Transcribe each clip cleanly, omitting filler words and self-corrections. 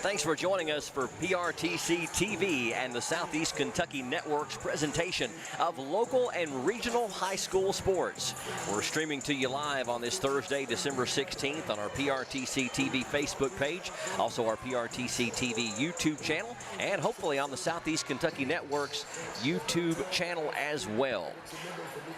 Thanks for joining us for PRTC TV and the Southeast Kentucky Network's presentation of local and regional high school sports. We're streaming to you live on this Thursday, December 16th on our PRTC TV Facebook page, also our PRTC TV YouTube channel, and hopefully on the Southeast Kentucky Network's YouTube channel as well.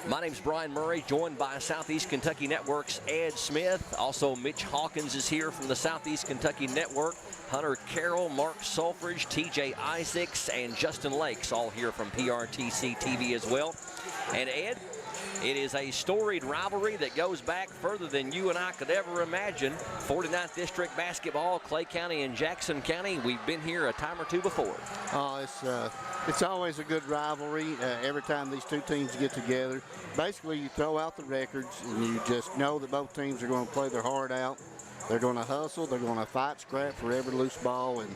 My name's Brian Murray, joined by Southeast Kentucky Network's Ed Smith. Also, Mitch Hawkins is here from the Southeast Kentucky Network. Hunter Carroll, Mark Sulfridge, TJ Isaacs, and Justin Lakes, all here from PRTC TV as well. And Ed, it is a storied rivalry that goes back further than you and I could ever imagine. 49th District basketball, Clay County and Jackson County. We've been here a time or two before. It's always a good rivalry every time these two teams get together. Basically, you throw out the records and you just know that both teams are going to play their heart out. They're going to hustle. They're going to fight scrap for every loose ball, and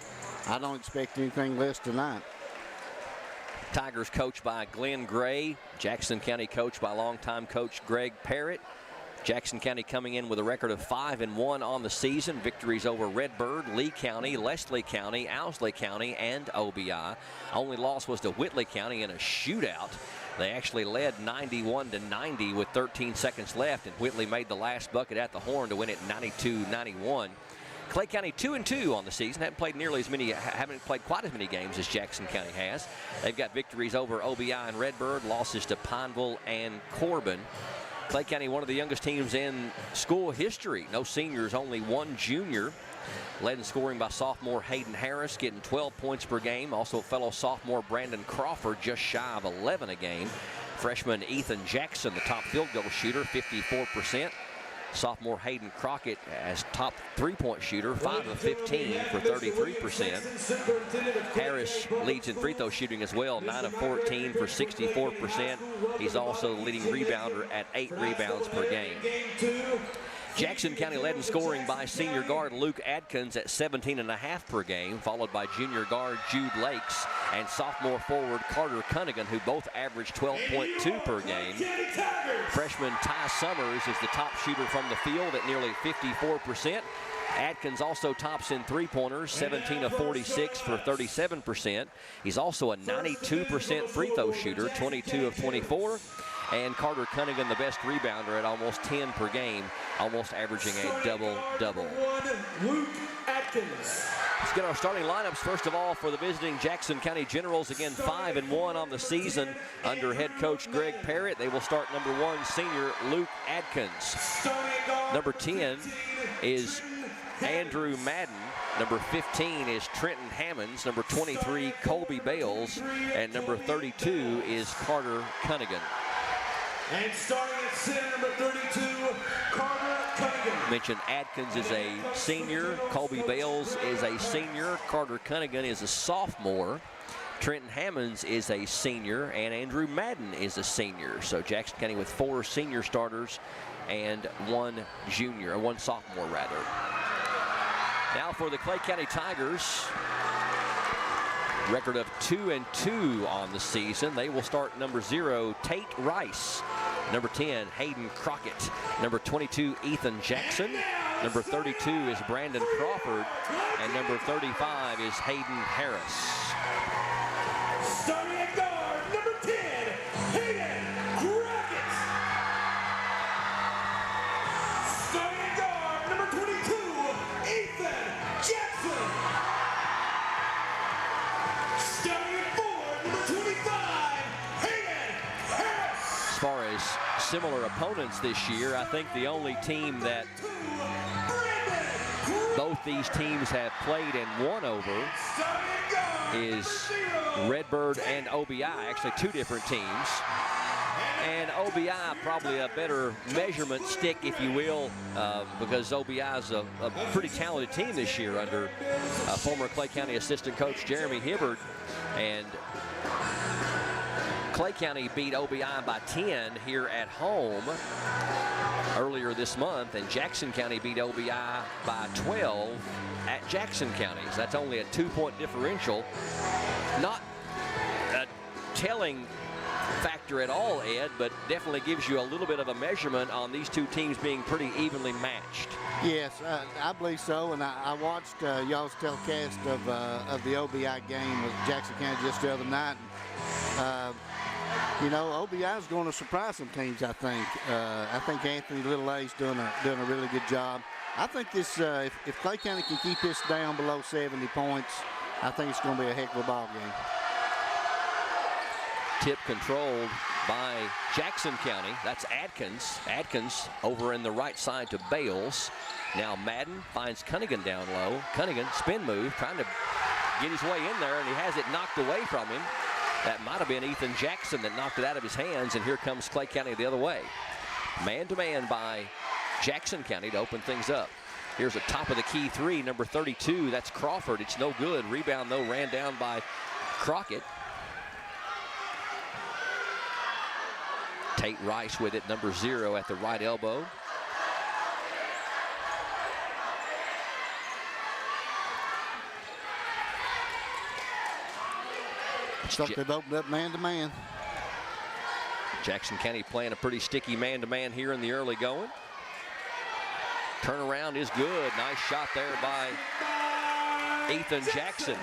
I don't expect anything less tonight. Tigers coached by Glenn Gray. Jackson County coached by longtime coach Greg Parrott. Jackson County coming in with a record of 5-1 on the season. Victories over Redbird, Lee County, Leslie County, Owsley County, and OBI. Only loss was to Whitley County in a shootout. They actually led 91-90 with 13 seconds left, and Whitley made the last bucket at the horn to win it 92-91. Clay County 2-2 on the season. Haven't played quite as many games as Jackson County has. They've got victories over OBI and Redbird, losses to Pineville and Corbin. Clay County, one of the youngest teams in school history. No seniors, only one junior. Led in scoring by sophomore Hayden Harris, getting 12 points per game. Also fellow sophomore Brandon Crawford, just shy of 11 a game. Freshman Ethan Jackson, the top field goal shooter, 54%. Sophomore Hayden Crockett as top three-point shooter, 5 of 15 for 33%. Harris leads in free throw shooting as well, 9 of 14 for 64%. He's also the leading rebounder at 8 rebounds per game. Jackson County led in scoring by senior guard Luke Adkins at 17.5 per game, followed by junior guard Jude Lakes and sophomore forward Carter Cunningham, who both averaged 12.2 per game. Freshman Ty Summers is the top shooter from the field at nearly 54%. Adkins also tops in three-pointers, 17 of 46 for 37%. He's also a 92% free throw shooter, 22 of 24. And Carter Cunningham, the best rebounder at almost 10 per game, almost averaging a double-double. Let's get our starting lineups, first of all, for the visiting Jackson County Generals. Again, 5-1 on the season under head coach Greg Parrott. They will start number 1, senior Luke Adkins. Number 10 is Andrew Madden. Number 15 is Trenton Hammonds. Number 23, Colby Bales. And number 32 is Carter Cunningham. And starting at center, number 32, Carter Cunningham. Mentioned Adkins is a senior. Colby Bales is a senior. Carter Cunningham is a sophomore. Trenton Hammonds is a senior. And Andrew Madden is a senior. So Jackson County with 4 senior starters and 1 junior, or 1 sophomore rather. Now for the Clay County Tigers. Record of 2-2 on the season. They will start number 0, Tate Rice. Number 10, Hayden Crockett. Number 22, Ethan Jackson. Number 32 is Brandon Crawford. And number 35 is Hayden Harris. Starting at guard, number 10, Hayden Crockett. Starting at guard, number 22, Ethan Jackson. Starting at forward, number 25, Hayden Harris. As far as similar opponents this year, I think the only team that both these teams have played and won over is Redbird and OBI, actually 2 different teams. And OBI probably a better measurement stick, if you will, because OBI is a pretty talented team this year under former Clay County assistant coach Jeremy Hibbard. And Clay County beat OBI by 10 here at home earlier this month, and Jackson County beat OBI by 12 at Jackson County. So that's only a 2-point differential. Not a telling factor at all, Ed, but definitely gives you a little bit of a measurement on these two teams being pretty evenly matched. Yes, I believe so, and I watched y'all's telecast of the OBI game with Jackson County just the other night. You know, OBI is going to surprise some teams. I think Anthony Little A's doing a really good job. I think this if Clay County can keep this down below 70 points, I think it's going to be a heck of a ball game. Tip controlled by Jackson County. That's Adkins. Adkins over in the right side to Bales. Now Madden finds Cunningham down low. Cunningham, spin move, trying to get his way in there, and he has it knocked away from him. That might have been Ethan Jackson that knocked it out of his hands, and here comes Clay County the other way. Man-to-man by Jackson County to open things up. Here's a top of the key three, number 32. That's Crawford. It's no good. Rebound, though, ran down by Crockett. Tate Rice with it, number 0 at the right elbow. Looks like they've opened up man-to-man. Jackson County playing a pretty sticky man-to-man here in the early going. Turnaround is good. Nice shot there by Ethan Jackson.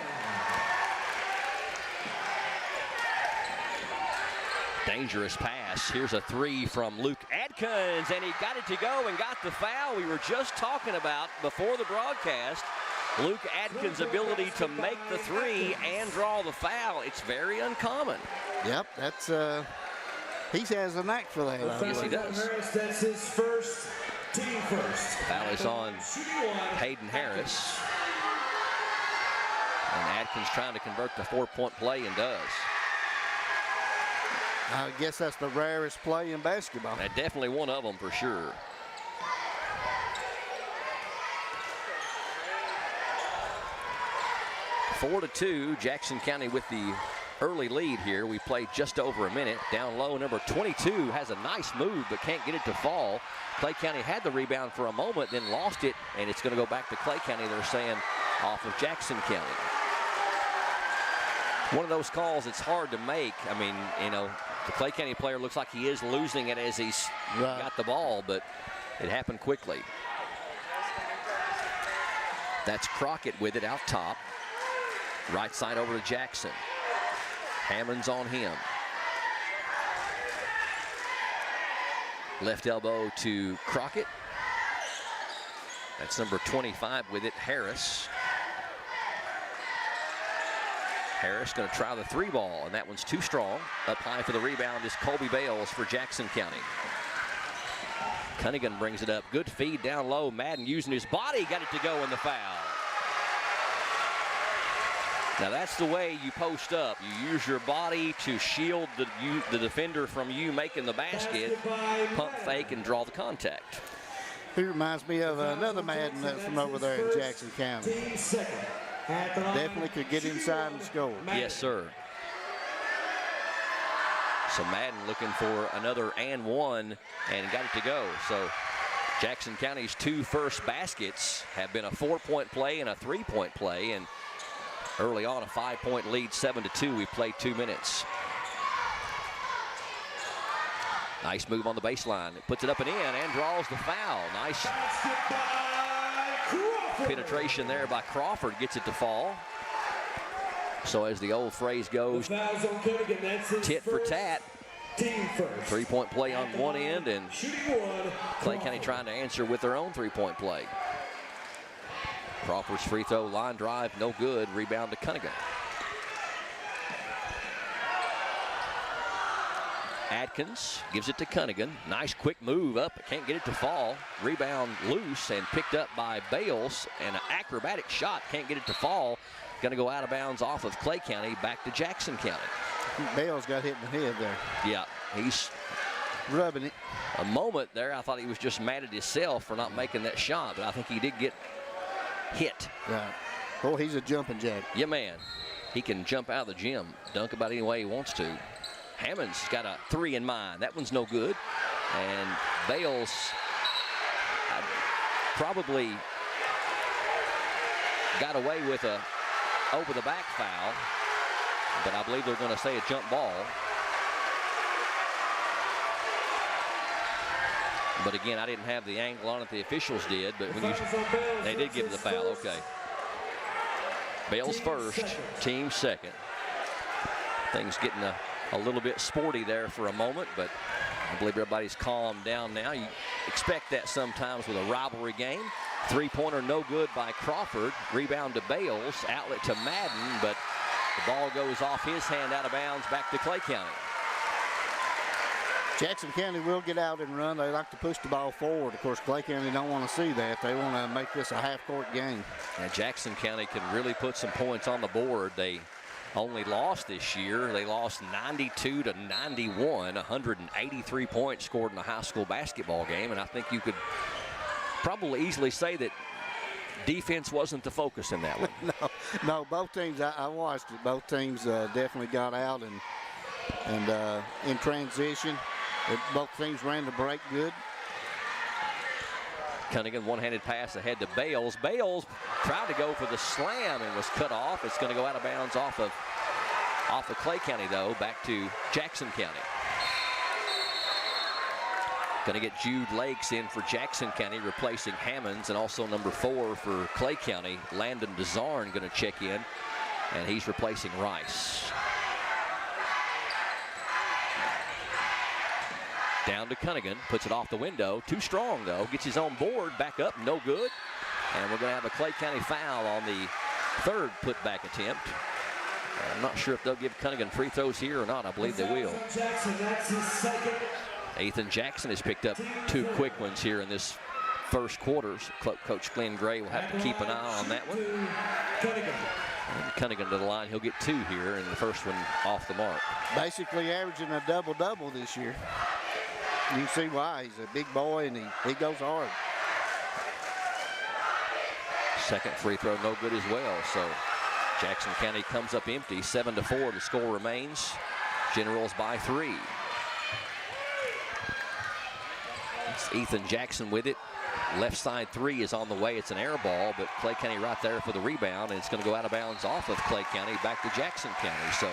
Dangerous pass. Here's a three from Luke Adkins, and he got it to go and got the foul we were just talking about before the broadcast. Luke Adkins' ability to make the three and draw the foul. It's very uncommon. Yep, that's he has a knack for that. Yes, he does. That's his first, team first. Foul is on Hayden Harris. And Adkins trying to convert the 4-point play and does. I guess that's the rarest play in basketball. That's definitely one of them for sure. Four to 2, Jackson County with the early lead here. We played just over a minute. Down low, number 22 has a nice move but can't get it to fall. Clay County had the rebound for a moment, then lost it, and it's going to go back to Clay County, they're saying, off of Jackson County. One of those calls it's hard to make. I mean, you know, the Clay County player looks like he is losing it as he's got the ball, but it happened quickly. That's Crockett with it out top. Right side over to Jackson. Hammond's on him. Left elbow to Crockett. That's number 25 with it, Harris. Harris going to try the three ball, and that one's too strong. Up high for the rebound is Colby Bales for Jackson County. Cunningham brings it up. Good feed down low. Madden using his body, got it to go in the foul. Now that's the way you post up. You use your body to shield the defender from you making the basket, pump fake, and draw the contact. He reminds me of another Madden from over there in Jackson County. Definitely could get inside and score. Yes, sir. So Madden looking for another and one and got it to go. So Jackson County's 2 first baskets have been a 4-point play and a 3-point play, and early on a 5-point lead, 7-2. We played 2 minutes. Nice move on the baseline. It puts it up and in and draws the foul. Nice penetration there by Crawford, gets it to fall. So as the old phrase goes, tit for tat. 3-point play on one end, and Clay County trying to answer with their own 3-point play. Crawford's free throw line drive, no good. Rebound to Cunningham. Adkins gives it to Cunningham. Nice quick move up, can't get it to fall. Rebound loose and picked up by Bales, and an acrobatic shot, can't get it to fall. Going to go out of bounds off of Clay County, back to Jackson County. Bales got hit in the head there. Yeah, he's rubbing it. A moment there, I thought he was just mad at himself for not making that shot, but I think he did get hit. Right. Oh, he's a jumping jack. Yeah, man. He can jump out of the gym, dunk about any way he wants to. Hammond's got a 3 in mind. That one's no good. And Bales probably got away with a over-the-back foul, but I believe they're going to say a jump ball. But again, I didn't have the angle on it. The officials did, but when they did give the foul. Okay. Bales first, team second. Things getting a little bit sporty there for a moment, but I believe everybody's calmed down now. You expect that sometimes with a rivalry game. Three-pointer no good by Crawford. Rebound to Bales, outlet to Madden, but the ball goes off his hand out of bounds back to Clay County. Jackson County will get out and run. They like to push the ball forward. Of course, Clay County don't want to see that. They want to make this a half-court game. And Jackson County can really put some points on the board. They only lost this year. They lost 92-91, 183 points scored in a high school basketball game. And I think you could probably easily say that defense wasn't the focus in that one. No, both teams, I watched it. Both teams definitely got out and in transition. Both teams ran the break good. Cunningham one-handed pass ahead to Bales. Bales tried to go for the slam and was cut off. It's going to go out of bounds off of Clay County, though, back to Jackson County. Going to get Jude Lakes in for Jackson County, replacing Hammonds, and also number 4 for Clay County. Landon DeZarn going to check in, and he's replacing Rice. Down to Cunningham, puts it off the window. Too strong, though. Gets his own board, back up, no good. And we're going to have a Clay County foul on the third putback attempt. I'm not sure if they'll give Cunningham free throws here or not. I believe they will. That's his second. Ethan Jackson has picked up 2 quick ones here in this first quarters. Coach Glenn Gray will have to keep an eye on that one. And Cunningham to the line. He'll get 2 here, and the first one off the mark. Basically averaging a double-double this year. You can see why. He's a big boy, and he goes hard. Second free throw, no good as well. So Jackson County comes up empty. 7-4, the score remains. Generals by 3. It's Ethan Jackson with it. Left side 3 is on the way. It's an air ball, but Clay County right there for the rebound, and it's going to go out of bounds off of Clay County back to Jackson County. So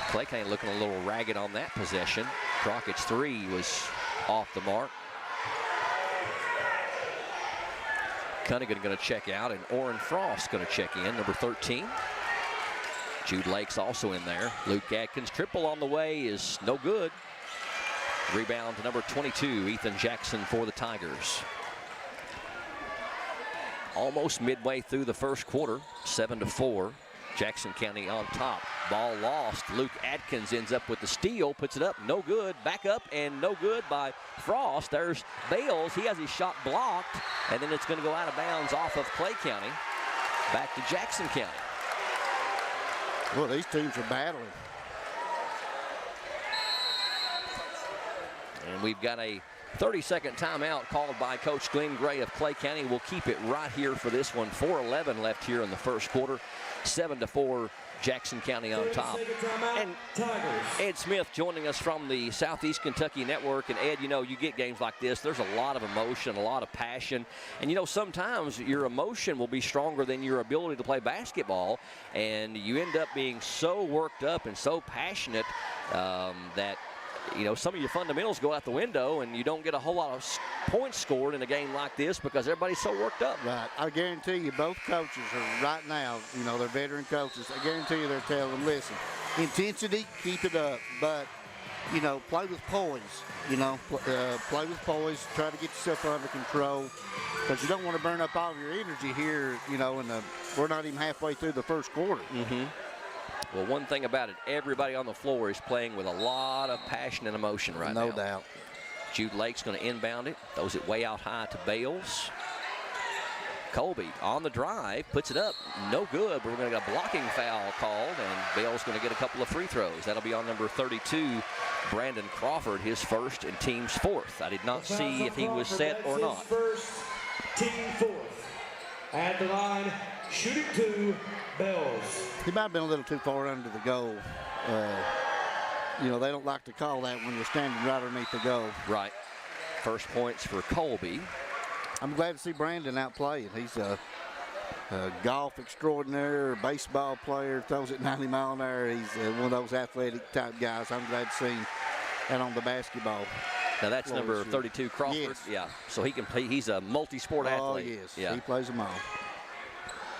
Clay County looking a little ragged on that possession. Crockett's 3 was off the mark. Cunningham going to check out, and Orrin Frost going to check in, number 13. Jude Lakes also in there. Luke Atkins, triple on the way is no good. Rebound to number 22, Ethan Jackson for the Tigers. Almost midway through the first quarter, 7-4. Jackson County on top. Ball lost. Luke Atkins ends up with the steal, puts it up, no good. Back up and no good by Frost. There's Bales. He has his shot blocked, and then it's going to go out of bounds off of Clay County. Back to Jackson County. Well, these teams are battling. And we've got a 30-second timeout called by Coach Glenn Gray of Clay County. We'll keep it right here for this one. 4:11 left here in the first quarter. 7-4, Jackson County on top. And Ed Smith joining us from the Southeast Kentucky Network. And Ed, you know, you get games like this, there's a lot of emotion, a lot of passion. And, you know, sometimes your emotion will be stronger than your ability to play basketball. And you end up being so worked up and so passionate that, you know, some of your fundamentals go out the window, and you don't get a whole lot of points scored in a game like this because everybody's so worked up. Right. I guarantee you both coaches are right now, you know, they're veteran coaches. I guarantee you they're telling them, listen, intensity, keep it up, but, you know, play with poise. You know, play with poise, try to get yourself under control, because you don't want to burn up all of your energy here, you know, we're not even halfway through the first quarter. Mm-hmm. Well, one thing about it, everybody on the floor is playing with a lot of passion and emotion right now. No doubt. Jude Lake's going to inbound it, throws it way out high to Bales. Colby on the drive, puts it up, no good, but we're going to get a blocking foul called, and Bales going to get a couple of free throws. That'll be on number 32, Brandon Crawford, his first and team's 4th. I did not see if he was set or not. First, team 4th. At the line, shooting 2, Bells. He might have been a little too far under the goal. You know, they don't like to call that when you're standing right underneath the goal. Right. First points for Colby. I'm glad to see Brandon out playing. He's a golf extraordinaire, baseball player, throws it 90 mile an hour. He's one of those athletic type guys. I'm glad to see him out on the basketball. Now that's number 32, Crawford. Yes. Yeah, so he can play. He's a multi-sport athlete. Oh, yes. Yeah. He plays them all.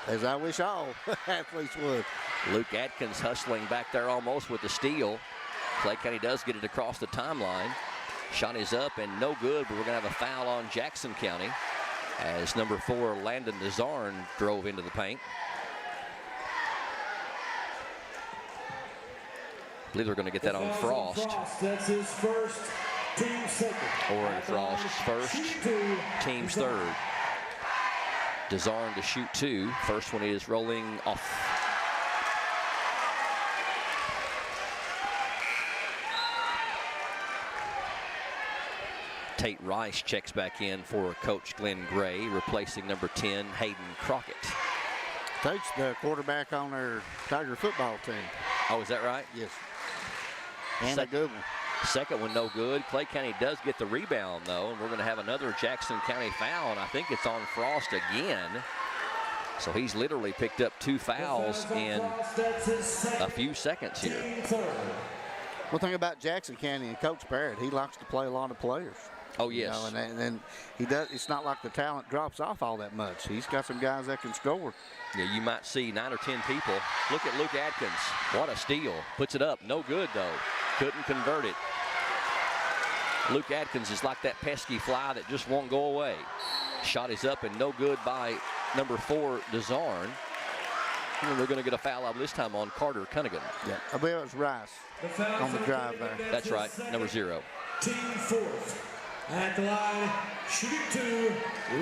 As I wish all athletes would. Luke Atkins hustling back there almost with the steal. Clay County does get it across the timeline. Shot is up and no good, but we're going to have a foul on Jackson County as number 4, Landon DeZarn, drove into the paint. I believe they're going to get that on Frost. That's his first, team second. Oren Frost's first, team's third. DeZarn to shoot 2. First one is rolling off. Tate Rice checks back in for Coach Glenn Gray, replacing number 10, Hayden Crockett. Tate's the quarterback on their Tiger football team. Oh, is that right? Yes. And a good one. Second one no good. Clay County does get the rebound, though, and we're going to have another Jackson County foul, and I think it's on Frost again. So he's literally picked up 2 fouls in a few seconds here. One thing about Jackson County and Coach Barrett, he likes to play a lot of players. Oh, yes. You know, and then he does. It's not like the talent drops off all that much. He's got some guys that can score. Yeah, you might see 9 or 10 people. Look at Luke Atkins. What a steal. Puts it up. No good, though. Couldn't convert it. Luke Atkins is like that pesky fly that just won't go away. Shot is up and no good by number 4, DeZarn. And they're going to get a foul out this time on Carter Cunningham. Yeah, I believe it was Rice on the drive there. That's right, number 0. Team 4th. At the line, shooting 2,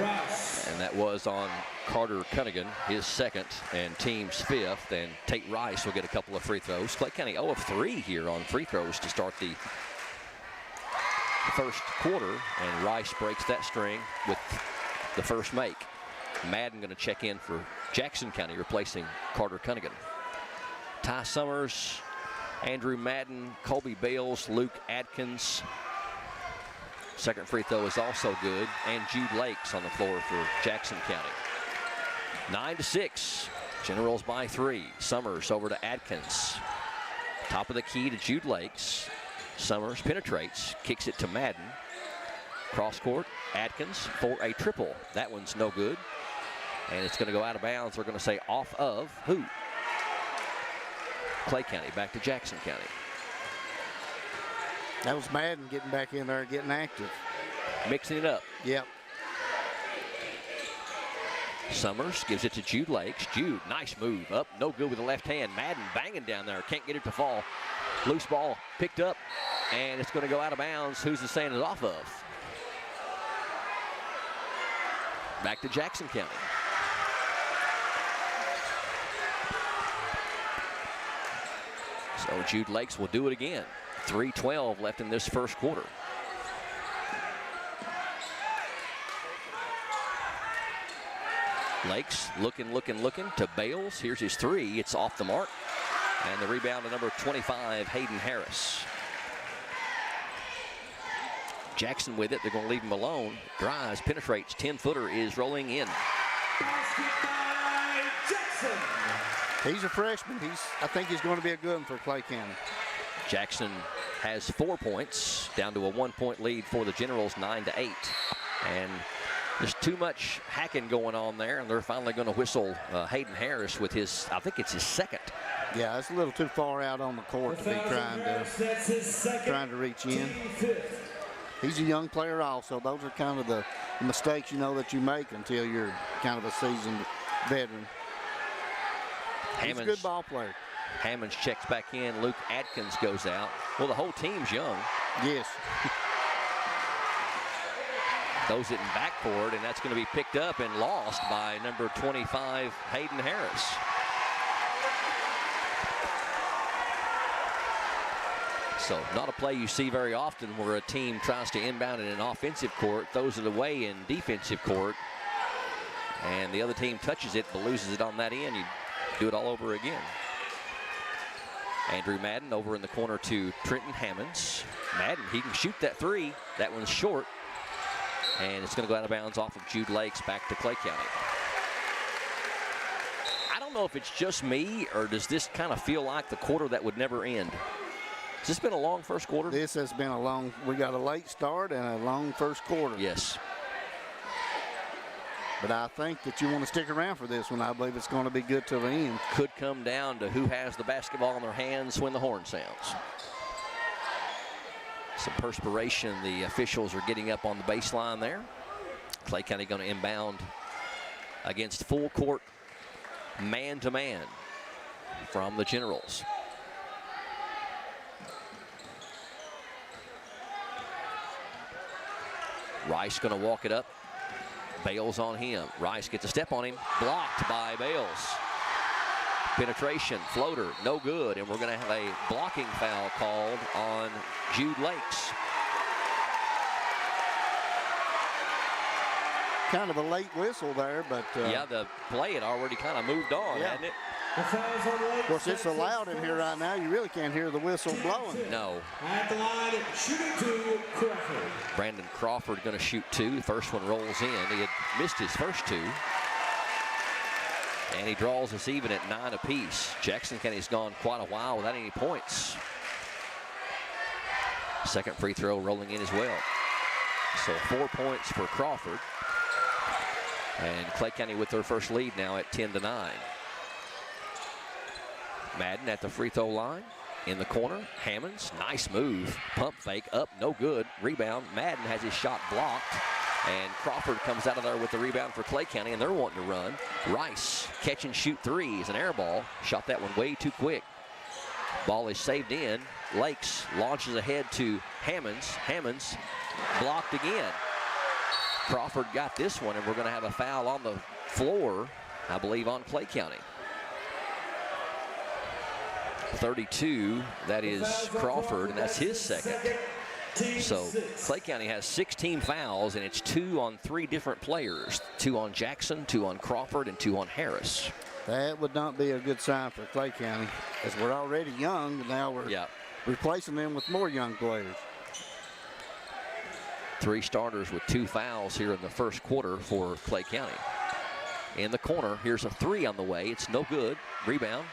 Rice. And that was on Carter Cunningham, his second, and team's 5th. And Tate Rice will get a couple of free throws. Clay County 0 of 3 here on free throws to start the first quarter. And Rice breaks that string with the first make. Madden going to check in for Jackson County, replacing Carter Cunningham. Ty Summers, Andrew Madden, Colby Bales, Luke Atkins. Second free throw is also good, and Jude Lakes on the floor for Jackson County. 9-6, Generals by 3. Summers over to Atkins. Top of the key to Jude Lakes. Summers penetrates, kicks it to Madden. Cross court, Atkins for a triple. That one's no good, and it's going to go out of bounds. They're going to say off of who? Clay County, back to Jackson County. That was Madden getting back in there, getting active. Mixing it up. Yep. Summers gives it to Jude Lakes. Jude, nice move. Up, no good with the left hand. Madden banging down there. Can't get it to fall. Loose ball picked up, and it's going to go out of bounds. Who's the saying is off of? Back to Jackson County. So Jude Lakes will do it again. 3:12 left in this first quarter. Lakes looking to Bales. Here's his 3. It's off the mark. And the rebound to number 25, Hayden Harris. Jackson with it. They're going to leave him alone. Drives, penetrates. 10-footer is rolling in. He's a freshman. I think he's going to be a good one for Clay County. Jackson has 4 points, down to a 1-point lead for the Generals, 9-8. And there's too much hacking going on there, and they're finally going to whistle Hayden Harris with his, I think it's his second. Yeah, it's a little too far out on the court to be trying to reach in. He's a young player also. Those are kind of the mistakes, that you make until you're kind of a seasoned veteran. He's a good ball player. Hammonds checks back in. Luke Atkins goes out. Well, the whole team's young. Yes. Throws it in backcourt, and that's going to be picked up and lost by number 25, Hayden Harris. So not a play you see very often where a team tries to inbound in an offensive court, throws it away in defensive court, and the other team touches it but loses it on that end. You do it all over again. Andrew Madden over in the corner to Trenton Hammonds. Madden, he can shoot that 3. That one's short. And it's going to go out of bounds off of Jude Lakes back to Clay County. I don't know if it's just me or does this kind of feel like the quarter that would never end. this been a long first quarter? This has been a long, we got a late start and a long first quarter. Yes. But I think that you want to stick around for this one. I believe it's going to be good till the end. Could come down to who has the basketball in their hands when the horn sounds. Some perspiration. The officials are getting up on the baseline there. Clay County going to inbound against full court, man-to-man from the Generals. Rice going to walk it up. Bales on him. Rice gets a step on him. Blocked by Bales. Penetration, floater, no good. And we're going to have a blocking foul called on Jude Lakes. Kind of a late whistle there, but... yeah, the play had already kind of moved on, hadn't it? Of course, it's so loud in here right now, you really can't hear the whistle blowing. No. At the line, shooting 2, Crawford. Brandon Crawford going to shoot 2. The first one rolls in. He had missed his first 2. And he draws us even at 9 apiece. Jackson County's gone quite a while without any points. Second free throw rolling in as well. So 4 points for Crawford. And Clay County with their first lead now at 10-9. Madden at the free throw line. In the corner, Hammonds, nice move. Pump fake, up, no good. Rebound, Madden has his shot blocked. And Crawford comes out of there with the rebound for Clay County, and they're wanting to run. Rice, catch and shoot 3 is an air ball. Shot that one way too quick. Ball is saved in. Lakes launches ahead to Hammonds. Hammonds blocked again. Crawford got this one, and we're going to have a foul on the floor, I believe, on Clay County. 32, that is Crawford, and that's his second. So Clay County has 16 fouls, and it's 2 on 3 different players. 2 on Jackson, 2 on Crawford, and 2 on Harris. That would not be a good sign for Clay County, as we're already young, and now we're replacing them with more young players. 3 starters with 2 fouls here in the first quarter for Clay County. In the corner, here's a 3 on the way. It's no good. Rebound.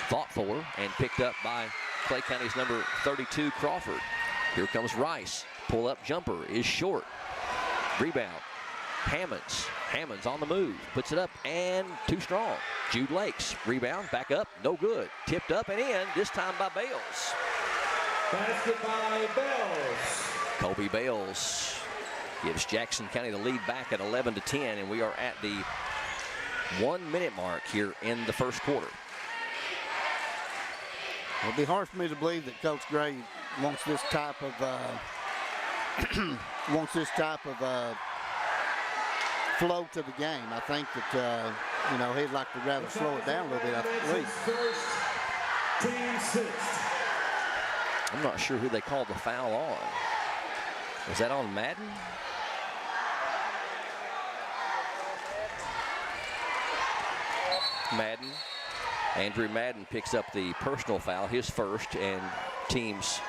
Fought for and picked up by Clay County's number 32, Crawford. Here comes Rice. Pull-up jumper is short. Rebound. Hammonds. Hammonds on the move. Puts it up and too strong. Jude Lakes. Rebound. Back up. No good. Tipped up and in. This time by Bales. Basket by Bales. Colby Bales gives Jackson County the lead back at 11-10, and we are at the 1-minute mark here in the first quarter. It'll be hard for me to believe that Coach Gray wants this type of flow to the game. I think that you know, he'd like to rather slow it down a little bit, I believe. I'm not sure who they called the foul on. Was that on Madden? Madden. Andrew Madden picks up the personal foul, his first, and teams,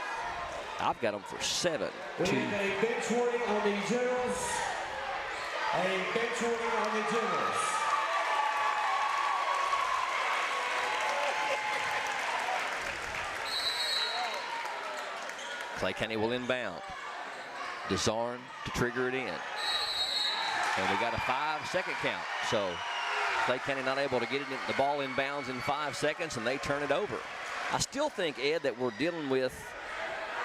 I've got them for 7. We have a bench warning on the Generals. A bench warning on the Generals. Clay County will inbound. Desarn to trigger it in. And we got a 5-second count. So Clay County not able to get the ball inbounds in 5 seconds, and they turn it over. I still think, Ed, that we're dealing with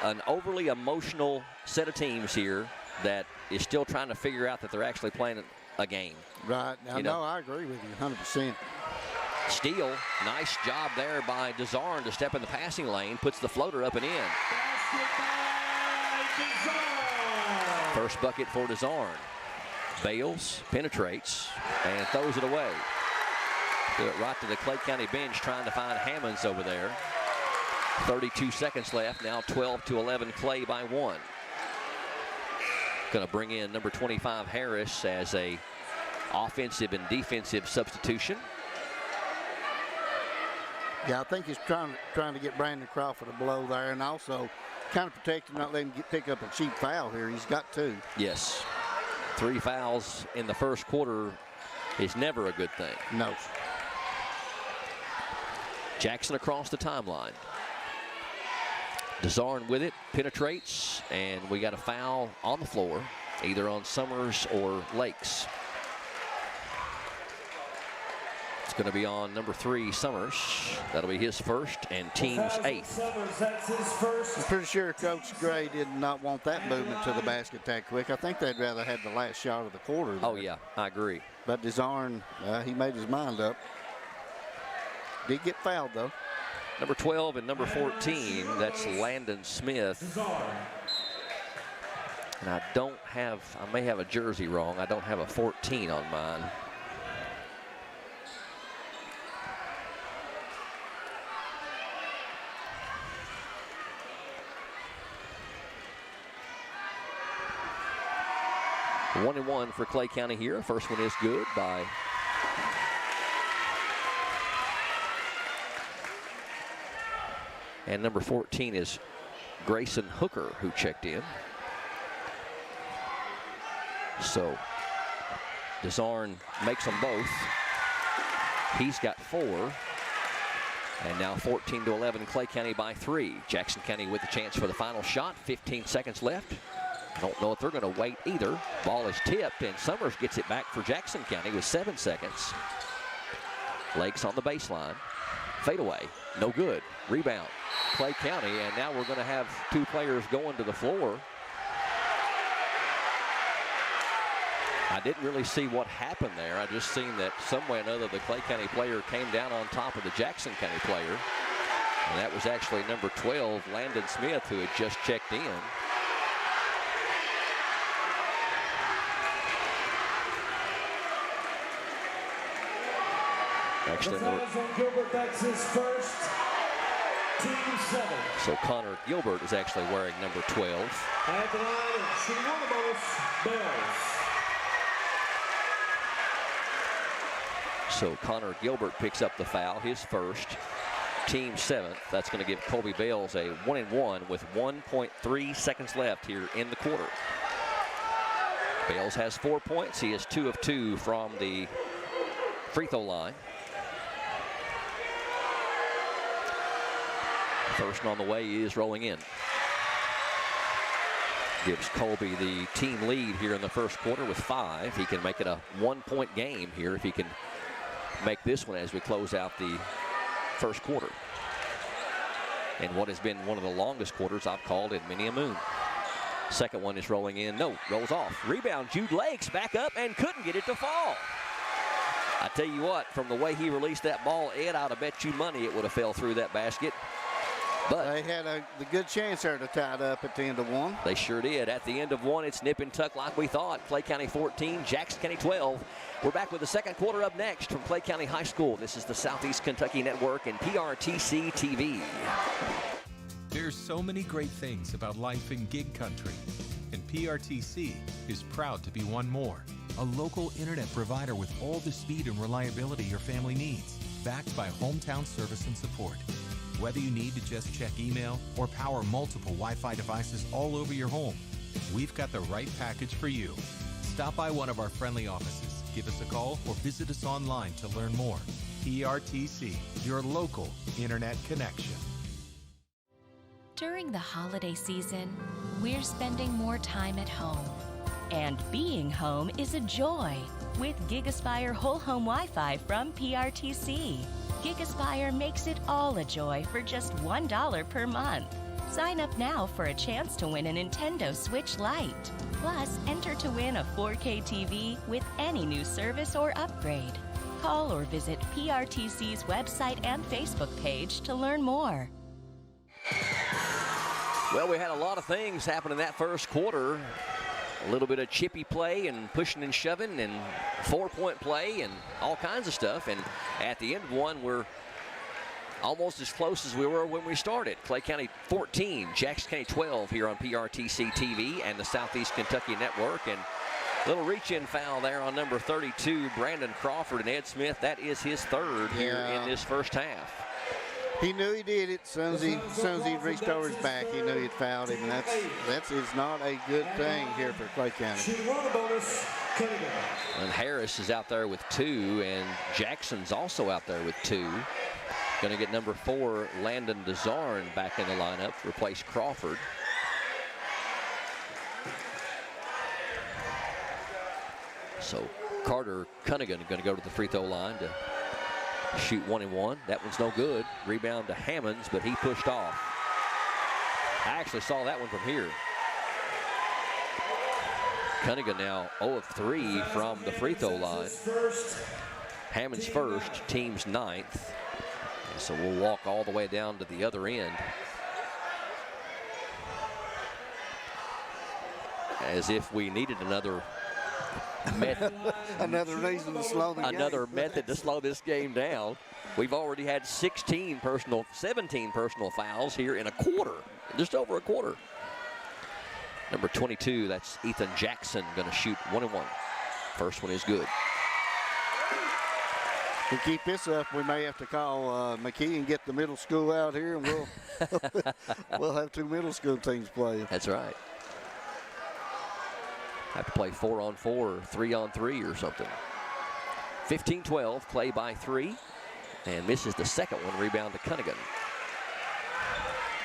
an overly emotional set of teams here that is still trying to figure out that they're actually playing a game. Right. Now, no, I agree with you 100%. Steele, nice job there by Desarn to step in the passing lane, puts the floater up and in. First bucket for Desarn. Bales penetrates and throws it away. Do it right to the Clay County bench, trying to find Hammonds over there. 32 seconds left. Now 12-11 Clay by 1. Going to bring in number 25 Harris as a offensive and defensive substitution. Yeah, I think he's trying to get Brandon Crawford a blow there, and also kind of protect him, not let him pick up a cheap foul here. He's got 2. Yes. 3 fouls in the first quarter is never a good thing. No. Jackson across the timeline. Desarn with it, penetrates, and we got a foul on the floor, either on Summers or Lakes. It's going to be on number 3, Summers. That'll be his first and team's 8th. Summers, that's his first. I'm pretty sure Coach Gray did not want that movement to the basket that quick. I think they'd rather have the last shot of the quarter there. Oh, yeah, I agree. But Desarn, he made his mind up. Did get fouled, though. Number 12 and number 14, that's Landon Smith. And I may have a jersey wrong. I don't have a 14 on mine. One and one for Clay County here. First one is good by and number 14 is Grayson Hooker, who checked in. So Desarn makes them both. He's got 4. And now 14-11, Clay County by 3. Jackson County with the chance for the final shot. 15 seconds left. I don't know if they're going to wait either. Ball is tipped, and Summers gets it back for Jackson County with 7 seconds. Lakes on the baseline. Fade away. No good. Rebound. Clay County, and now we're going to have 2 players going to the floor. I didn't really see what happened there. I just seen that some way or another the Clay County player came down on top of the Jackson County player. And that was actually number 12, Landon Smith, who had just checked in. Actually, Gilbert, that's his first. Team 7. So Connor Gilbert is actually wearing number 12. At the line, Chihuahuas Bells. So Connor Gilbert picks up the foul, his first, team 7th. That's going to give Colby Bales a 1-and-1 with 1.3 seconds left here in the quarter. Bales has 4 points. He is 2 of 2 from the free throw line. First one on the way is rolling in. Gives Colby the team lead here in the first quarter with 5. He can make it a 1-point game here if he can make this one as we close out the first quarter. And what has been one of the longest quarters I've called in many a moon. Second one is rolling in. No, rolls off. Rebound, Jude Lakes back up and couldn't get it to fall. I tell you what, from the way he released that ball, Ed, I'd have bet you money it would have fell through that basket. But they had the good chance there to tie it up at the end of 1. They sure did. At the end of 1, it's nip and tuck like we thought. Clay County 14, Jackson County 12. We're back with the second quarter up next from Clay County High School. This is the Southeast Kentucky Network and PRTC TV. There's so many great things about life in gig country, and PRTC is proud to be one more. A local internet provider with all the speed and reliability your family needs, backed by hometown service and support. Whether you need to just check email or power multiple Wi-Fi devices all over your home, we've got the right package for you. Stop by one of our friendly offices, give us a call, or visit us online to learn more. PRTC, your local internet connection. During the holiday season, we're spending more time at home. And being home is a joy with GigaSpire Whole Home Wi-Fi from PRTC. GigaSpire makes it all a joy for just $1 per month. Sign up now for a chance to win a Nintendo Switch Lite. Plus, enter to win a 4K TV with any new service or upgrade. Call or visit PRTC's website and Facebook page to learn more. Well, we had a lot of things happen in that first quarter. A little bit of chippy play and pushing and shoving and 4-point play and all kinds of stuff. And at the end of 1, we're almost as close as we were when we started. Clay County 14, Jackson County 12 here on PRTC TV and the Southeast Kentucky Network. And little reach-in foul there on number 32, Brandon Crawford, and Ed Smith. That is his 3rd here in this first half. He knew he did it. As soon as he reached over his back, he knew he'd fouled him. And that's not a good thing here for Clay County. And Harris is out there with 2, and Jackson's also out there with 2. Going to get number 4, Landon DeZarn, back in the lineup to replace Crawford. So Carter Cunningham going to go to the free throw line to shoot 1 and 1. That one's no good. Rebound to Hammonds, but he pushed off. I actually saw that one from here. Cunningham now 0 of 3 from the free throw line. Hammonds first, team's 9th. So we'll walk all the way down to the other end. As if we needed another method. Another reason to slow the game. Another method to slow this game down. We've already had 17 personal fouls here in a quarter, just over a quarter. Number 22, that's Ethan Jackson, going to shoot 1 and 1. First one is good. If we keep this up, we may have to call McKee and get the middle school out here, and we'll have 2 middle school teams playing. That's right. Have to play 4-on-4 or 3-on-3 or something. 15-12, Clay by 3, and misses the second one. Rebound to Cunningham.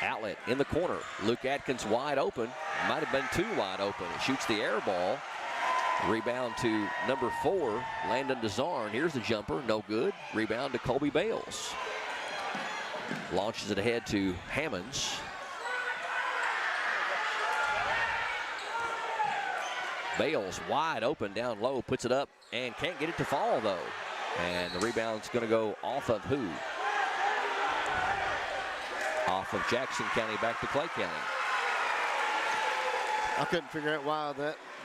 Outlet in the corner. Luke Atkins wide open. Might have been too wide open. He shoots the air ball. Rebound to number 4, Landon DeZarn. Here's the jumper, no good. Rebound to Colby Bales. Launches it ahead to Hammonds. Bales wide open down low, puts it up and can't get it to fall though. And the rebound's going to go off of who? Off of Jackson County, back to Clay County. I couldn't figure out why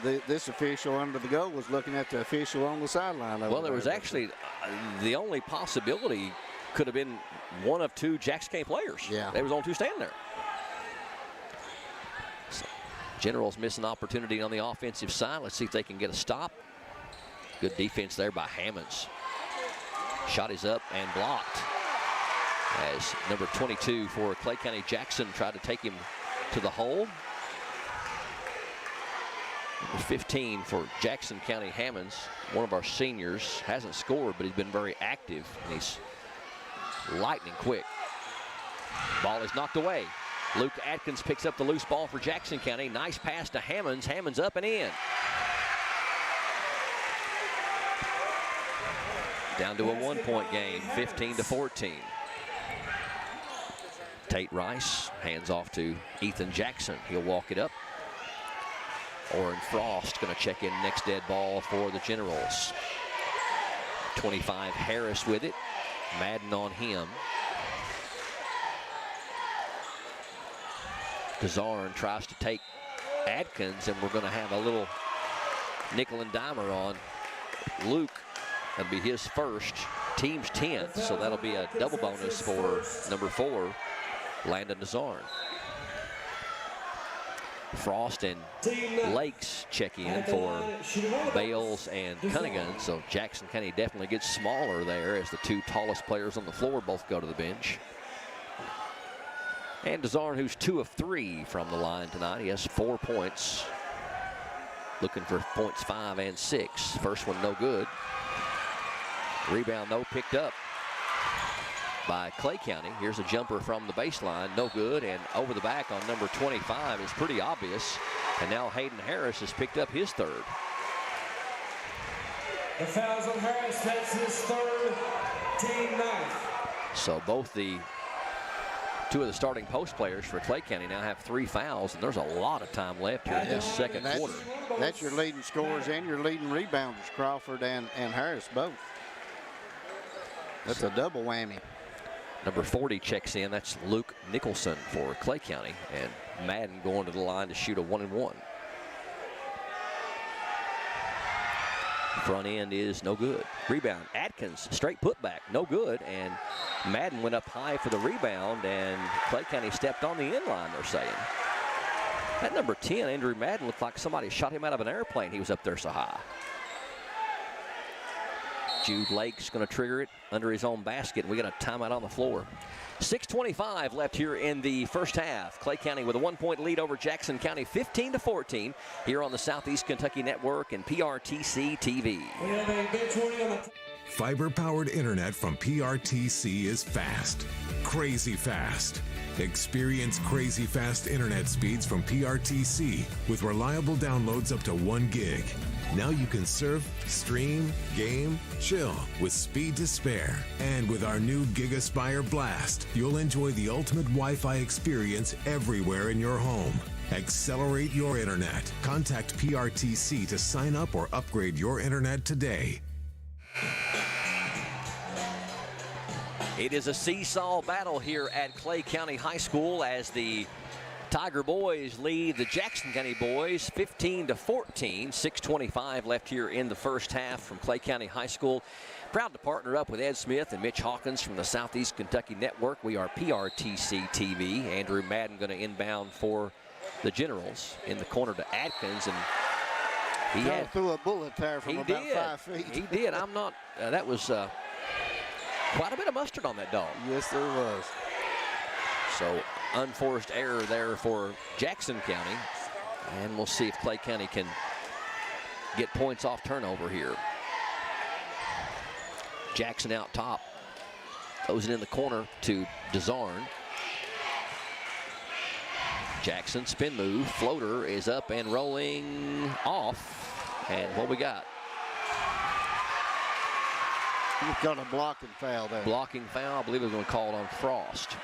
this official under the goal was looking at the official on the sideline. Well, there was actually the only possibility could have been one of 2 Jackson County players. Yeah. There was only 2 standing there. So, Generals miss an opportunity on the offensive side. Let's see if they can get a stop. Good defense there by Hammonds. Shot is up and blocked. As number 22 for Clay County, Jackson, tried to take him to the hole. Number 15 for Jackson County, Hammonds, one of our seniors, hasn't scored, but he's been very active, and he's lightning quick. Ball is knocked away. Luke Atkins picks up the loose ball for Jackson County. Nice pass to Hammonds. Hammonds up and in. Down to a 1-point game, 15-14. Tate Rice hands off to Ethan Jackson. He'll walk it up. Orrin Frost going to check in next dead ball for the Generals. 25 Harris with it. Madden on him. DeZarn tries to take Atkins, and we're going to have a little nickel and dimer on Luke. That'll be his first, team's 10th, so that'll be a double bonus for number 4, Landon DeZarn. Frost and Lakes check in for Bales and Cunningham, so Jackson County definitely gets smaller there as the 2 tallest players on the floor both go to the bench. And DeZarn, who's 2 of 3 from the line tonight. He has 4 points. Looking for points 5 and 6. First one no good. Rebound though picked up by Clay County. Here's a jumper from the baseline, no good, and over the back on number 25 is pretty obvious. And now Hayden Harris has picked up his 3rd. The fouls on Harris, that's his 3rd, team 9th. So both the 2 of the starting post players for Clay County now have 3 fouls, and there's a lot of time left here in this second quarter. That's your leading scorers and your leading rebounders, Crawford and Harris both. That's a double whammy. Number 40 checks in. That's Luke Nicholson for Clay County, and Madden going to the line to shoot a 1 and 1. Front end is no good. Rebound, Atkins, straight putback, no good, and Madden went up high for the rebound, and Clay County stepped on the inline, they're saying. That number 10, Andrew Madden, looked like somebody shot him out of an airplane. He was up there so high. Jude Lake's going to trigger it under his own basket. We got a timeout on the floor. 6:25 left here in the first half. Clay County with a 1-point lead over Jackson County, 15-14, here on the Southeast Kentucky Network and PRTC TV. We have a bench warning on the fiber-powered internet from PRTC is fast. Crazy fast. Experience crazy fast internet speeds from PRTC with reliable downloads up to 1 gig. Now you can surf, stream, game, chill with speed to spare. And with our new GigaSpire Blast, you'll enjoy the ultimate Wi-Fi experience everywhere in your home. Accelerate your internet. Contact PRTC to sign up or upgrade your internet today. It is a seesaw battle here at Clay County High School as the Tiger boys lead the Jackson County boys 15-14. 6:25 left here in the first half from Clay County High School. Proud to partner up with Ed Smith and Mitch Hawkins from the Southeast Kentucky Network. We are PRTC TV. Andrew Madden going to inbound for the Generals in the corner to Atkins, and he threw a bullet there from about 5 feet. He did. I'm not. That was quite a bit of mustard on that dog. Yes, there was. So unforced error there for Jackson County, and we'll see if Clay County can get points off turnover here. Jackson out top, throws it in the corner to DeZarn. Jackson spin move, floater is up and rolling off, and what we got? You've got a blocking foul there. Blocking foul, I believe we're going to call it on Frost.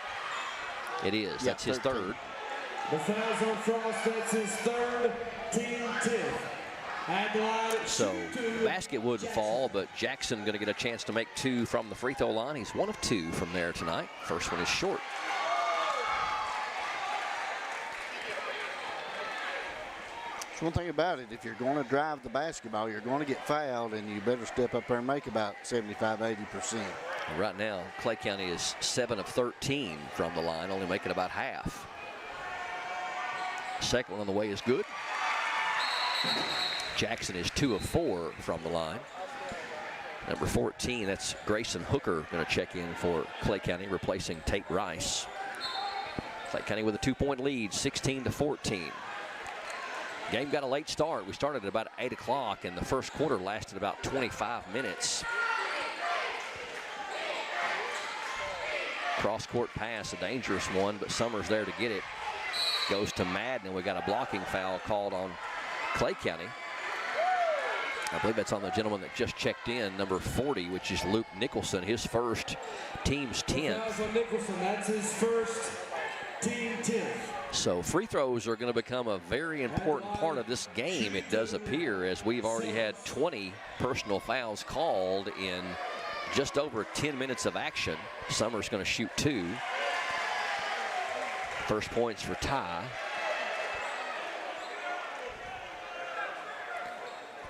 It is. Yeah, that's his 13. third. The foul's on Frost. That's his third, team 10th. At the line, So shoot two. basket wouldn't fall, but Jackson going to get a chance to make 2 from the free throw line. He's 1 of 2 from there tonight. First one is short. That's one thing about it. If you're going to drive the basketball, you're going to get fouled, and you better step up there and make about 75–80%. Right now, Clay County is 7 of 13 from the line, only making about half. Second one on the way is good. Jackson is 2 of 4 from the line. Number 14, that's Grayson Hooker, going to check in for Clay County, replacing Tate Rice. Clay County with a 2-point lead, 16-14. Game got a late start. We started at about 8 o'clock, and the first quarter lasted about 25 minutes. Cross-court pass, a dangerous one, but Summers there to get it. Goes to Madden, and we got a blocking foul called on Clay County. I believe that's on the gentleman that just checked in, number 40, which is Luke Nicholson, his first, team's 10th. Foul's on Nicholson. That's his first, team 10th. So free throws are going to become a very important part of this game, it does appear, as we've already had 20 personal fouls called in just over 10 minutes of action. Summers going to shoot 2. First points for Ty.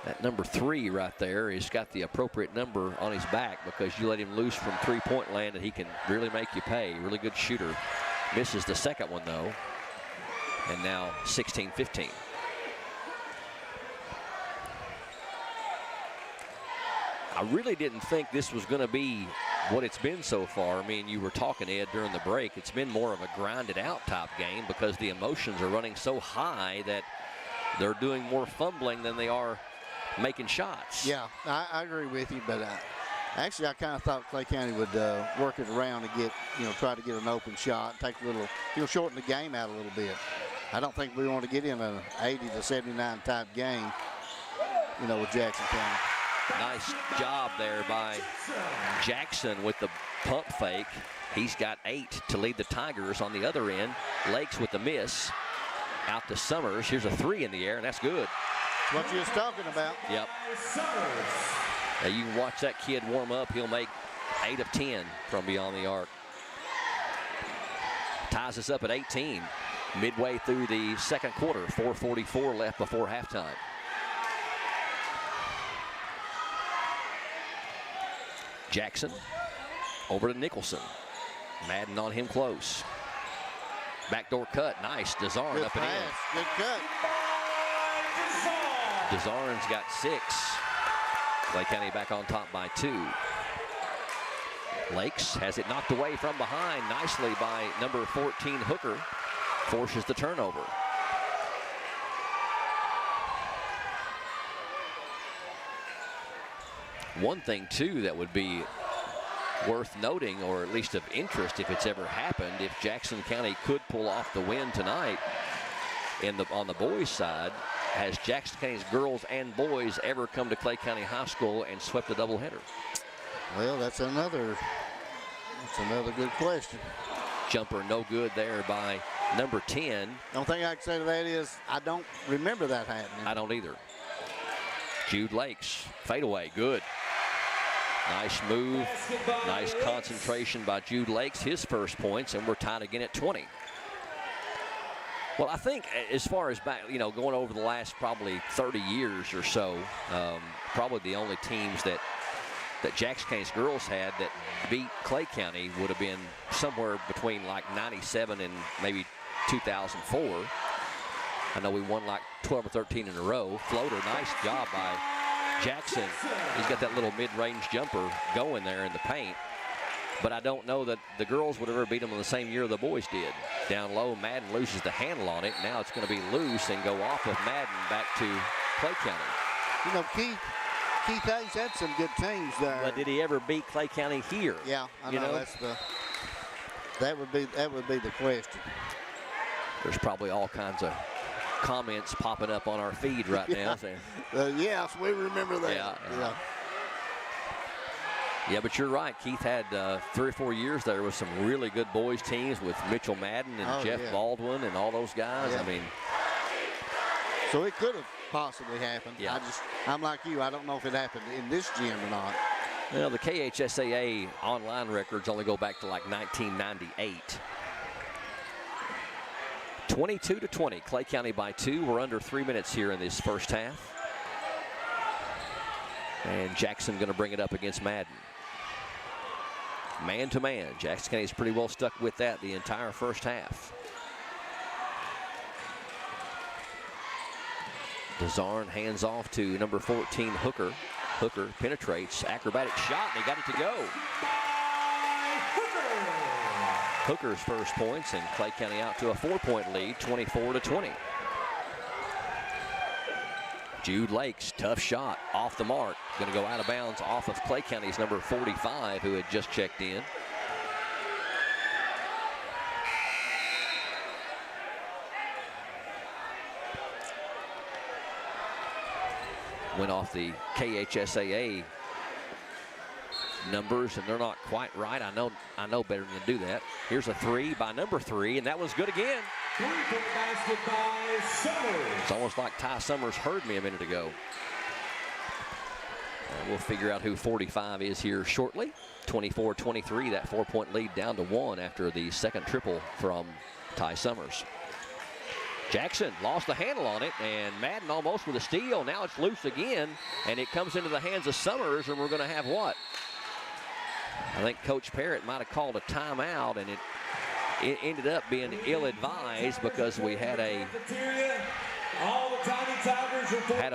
That number 3 right there has got the appropriate number on his back, because you let him loose from three-point land and he can really make you pay. Really good shooter. Misses the second one though. And now 16-15. I really didn't think this was going to be what it's been so far. I mean, you were talking, Ed, during the break. It's been more of a grinded out type game because the emotions are running so high that they're doing more fumbling than they are making shots. Yeah, I agree with you, but actually I kind of thought Clay County would work it around to get, try to get an open shot, take a little, shorten the game out a little bit. I don't think we want to get in an 80-79 type game, with Jackson County. Nice job there by Jackson with the pump fake. He's got 8 to lead the Tigers on the other end. Lakes with the miss. Out to Summers. Here's a 3 in the air, and that's good. What you was talking about. Yep. Now you can watch that kid warm up. He'll make 8 of 10 from beyond the arc. Ties us up at 18. Midway through the second quarter. 4:44 left before halftime. Jackson over to Nicholson. Madden on him close. Backdoor cut, nice. DeZarn Good up and in. pass. Good cut. DeZarn's got 6. Clay County back on top by 2. Lakes has it knocked away from behind nicely by number 14 Hooker. Forces the turnover. One thing, too, that would be worth noting, or at least of interest if it's ever happened, if Jackson County could pull off the win tonight on the boys' side, has Jackson County's girls and boys ever come to Clay County High School and swept a doubleheader? Well, that's another good question. Jumper no good there by number 10. The only thing I can say to that is I don't remember that happening. I don't either. Jude Lakes, fadeaway, good. Nice move, nice concentration by Jude Lakes, his first points, and we're tied again at 20. Well, I think as far as back, going over the last probably 30 years or so, probably the only teams that Jackson County's girls had that beat Clay County would have been somewhere between like 97 and maybe 2004. I know we won like 12 or 13 in a row. Floater, nice job by Jackson. He's got that little mid-range jumper going there in the paint. But I don't know that the girls would ever beat them in the same year the boys did. Down low, Madden loses the handle on it. Now it's going to be loose and go off of Madden back to Clay County. Keith Hayes had some good teams there. But did he ever beat Clay County here? Yeah, I know. That would be the question. There's probably all kinds of comments popping up on our feed right now. Saying, yes, we remember that. Yeah, but you're right. Keith had 3 or 4 years there with some really good boys teams with Mitchell Madden and Jeff Baldwin and all those guys. Yeah. I mean, so it could have possibly happened. Yeah. I'm like you. I don't know if it happened in this gym or not. Well, the KHSAA online records only go back to like 1998. 22-20, Clay County by 2. We're under 3 minutes here in this first half. And Jackson going to bring it up against Madden. Man to man. Jackson County's pretty well stuck with that the entire first half. Desarn hands off to number 14, Hooker. Hooker penetrates, acrobatic shot, and he got it to go. Hooker's first points, and Clay County out to a 4-point lead, 24-20. Jude Lakes, tough shot, off the mark. Going to go out of bounds off of Clay County's number 45, who had just checked in. Went off the KHSAA numbers, and they're not quite right. I know better than to do that. Here's a 3 by number 3, and that was good again. 3-point basket by Summers. It's almost like Ty Summers heard me a minute ago. And we'll figure out who 45 is here shortly. 24-23, that 4-point lead down to 1 after the second triple from Ty Summers. Jackson lost the handle on it, and Madden almost with a steal. Now it's loose again, and it comes into the hands of Summers, and we're going to have what? I think Coach Parrott might have called a timeout, and it ended up being ill-advised because we had a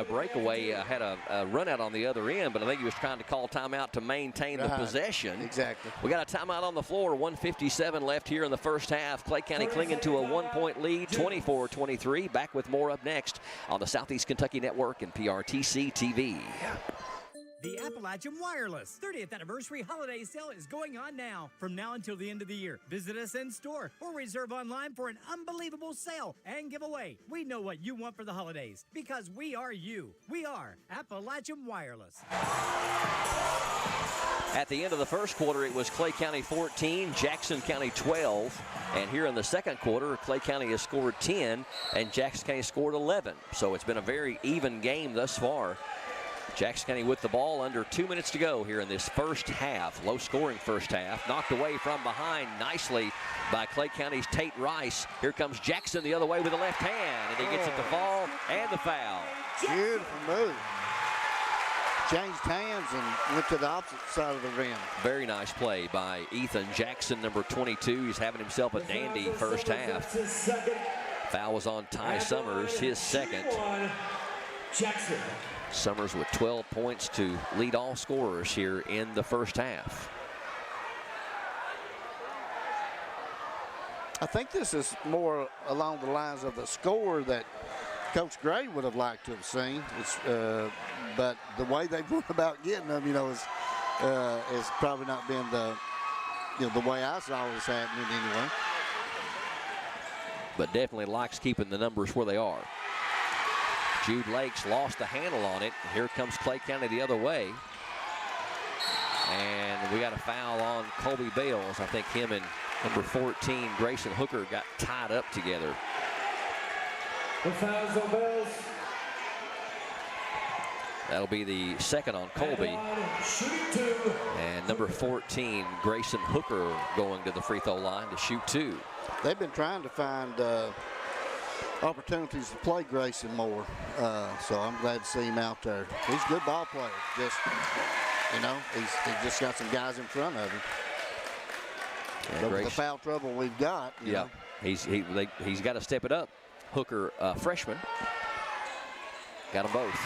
breakaway, had a run out on the other end, but I think he was trying to call timeout to maintain the possession. Exactly. We got a timeout on the floor, 1:57 left here in the first half. Clay County clinging to a 1-point lead, 24-23. Back with more up next on the Southeast Kentucky Network and PRTC TV. The Appalachian Wireless 30th Anniversary Holiday Sale is going on now. From now until the end of the year, visit us in store or reserve online for an unbelievable sale and giveaway. We know what you want for the holidays because we are you. We are Appalachian Wireless. At the end of the first quarter, it was Clay County 14, Jackson County 12. And here in the second quarter, Clay County has scored 10 and Jackson County scored 11. So it's been a very even game thus far. Jackson County with the ball, under 2 minutes to go here in this first half. Low-scoring first half. Knocked away from behind nicely by Clay County's Tate Rice. Here comes Jackson the other way with the left hand, and he gets it to fall and the foul. Beautiful move. Changed hands and went to the opposite side of the rim. Very nice play by Ethan Jackson, number 22. He's having himself a dandy first half. Foul was on Ty Summers, his second. Jackson. Summers with 12 points to lead all scorers here in the first half. I think this is more along the lines of the score that Coach Gray would have liked to have seen. But the way they've gone about getting them, is probably not been the way I saw it was happening anyway. But definitely likes keeping the numbers where they are. Jude Lakes lost the handle on it. Here comes Clay County the other way. And we got a foul on Colby Bales. I think him and number 14, Grayson Hooker, got tied up together. The fouls on Bales. That'll be the second on Colby. Shooting 2. And number 14, Grayson Hooker, going to the free throw line to shoot 2. They've been trying to find opportunities to play Grayson more, so I'm glad to see him out there. He's a good ball player. Just, he's just got some guys in front of him. Yeah, but with the foul trouble we've got, you know. He's got to step it up. Hooker, freshman, got them both.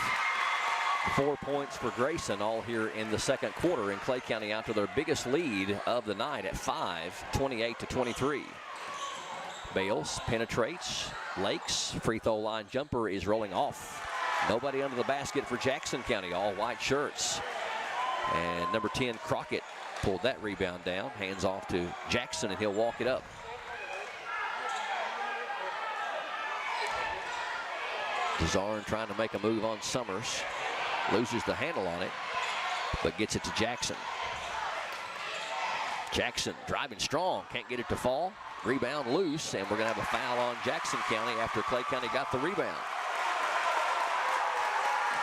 4 points for Grayson, all here in the second quarter, and Clay County out to their biggest lead of the night at 5, 28-23. Bales penetrates. Lakes free throw line jumper is rolling off. Nobody under the basket for Jackson County, all white shirts. And number 10, Crockett, pulled that rebound down. Hands off to Jackson, and he'll walk it up. Desarn trying to make a move on Summers. Loses the handle on it, but gets it to Jackson. Jackson driving strong, can't get it to fall. Rebound loose, and we're going to have a foul on Jackson County after Clay County got the rebound.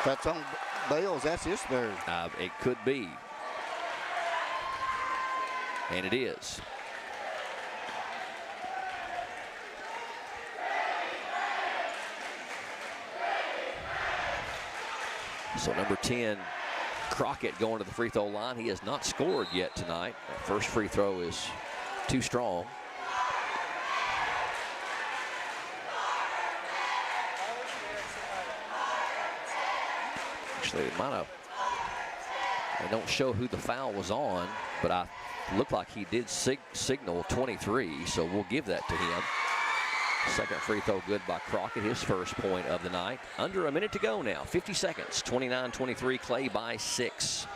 That's on Bales. That's his third. It could be. And it is. So number 10, Crockett, going to the free throw line. He has not scored yet tonight. That first free throw is too strong. Actually, it might have. They don't show who the foul was on, but I looked like he did signal 23, so we'll give that to him. Second free throw good by Crockett, his first point of the night. Under a minute to go now, 50 seconds, 29-23, Clay by 6.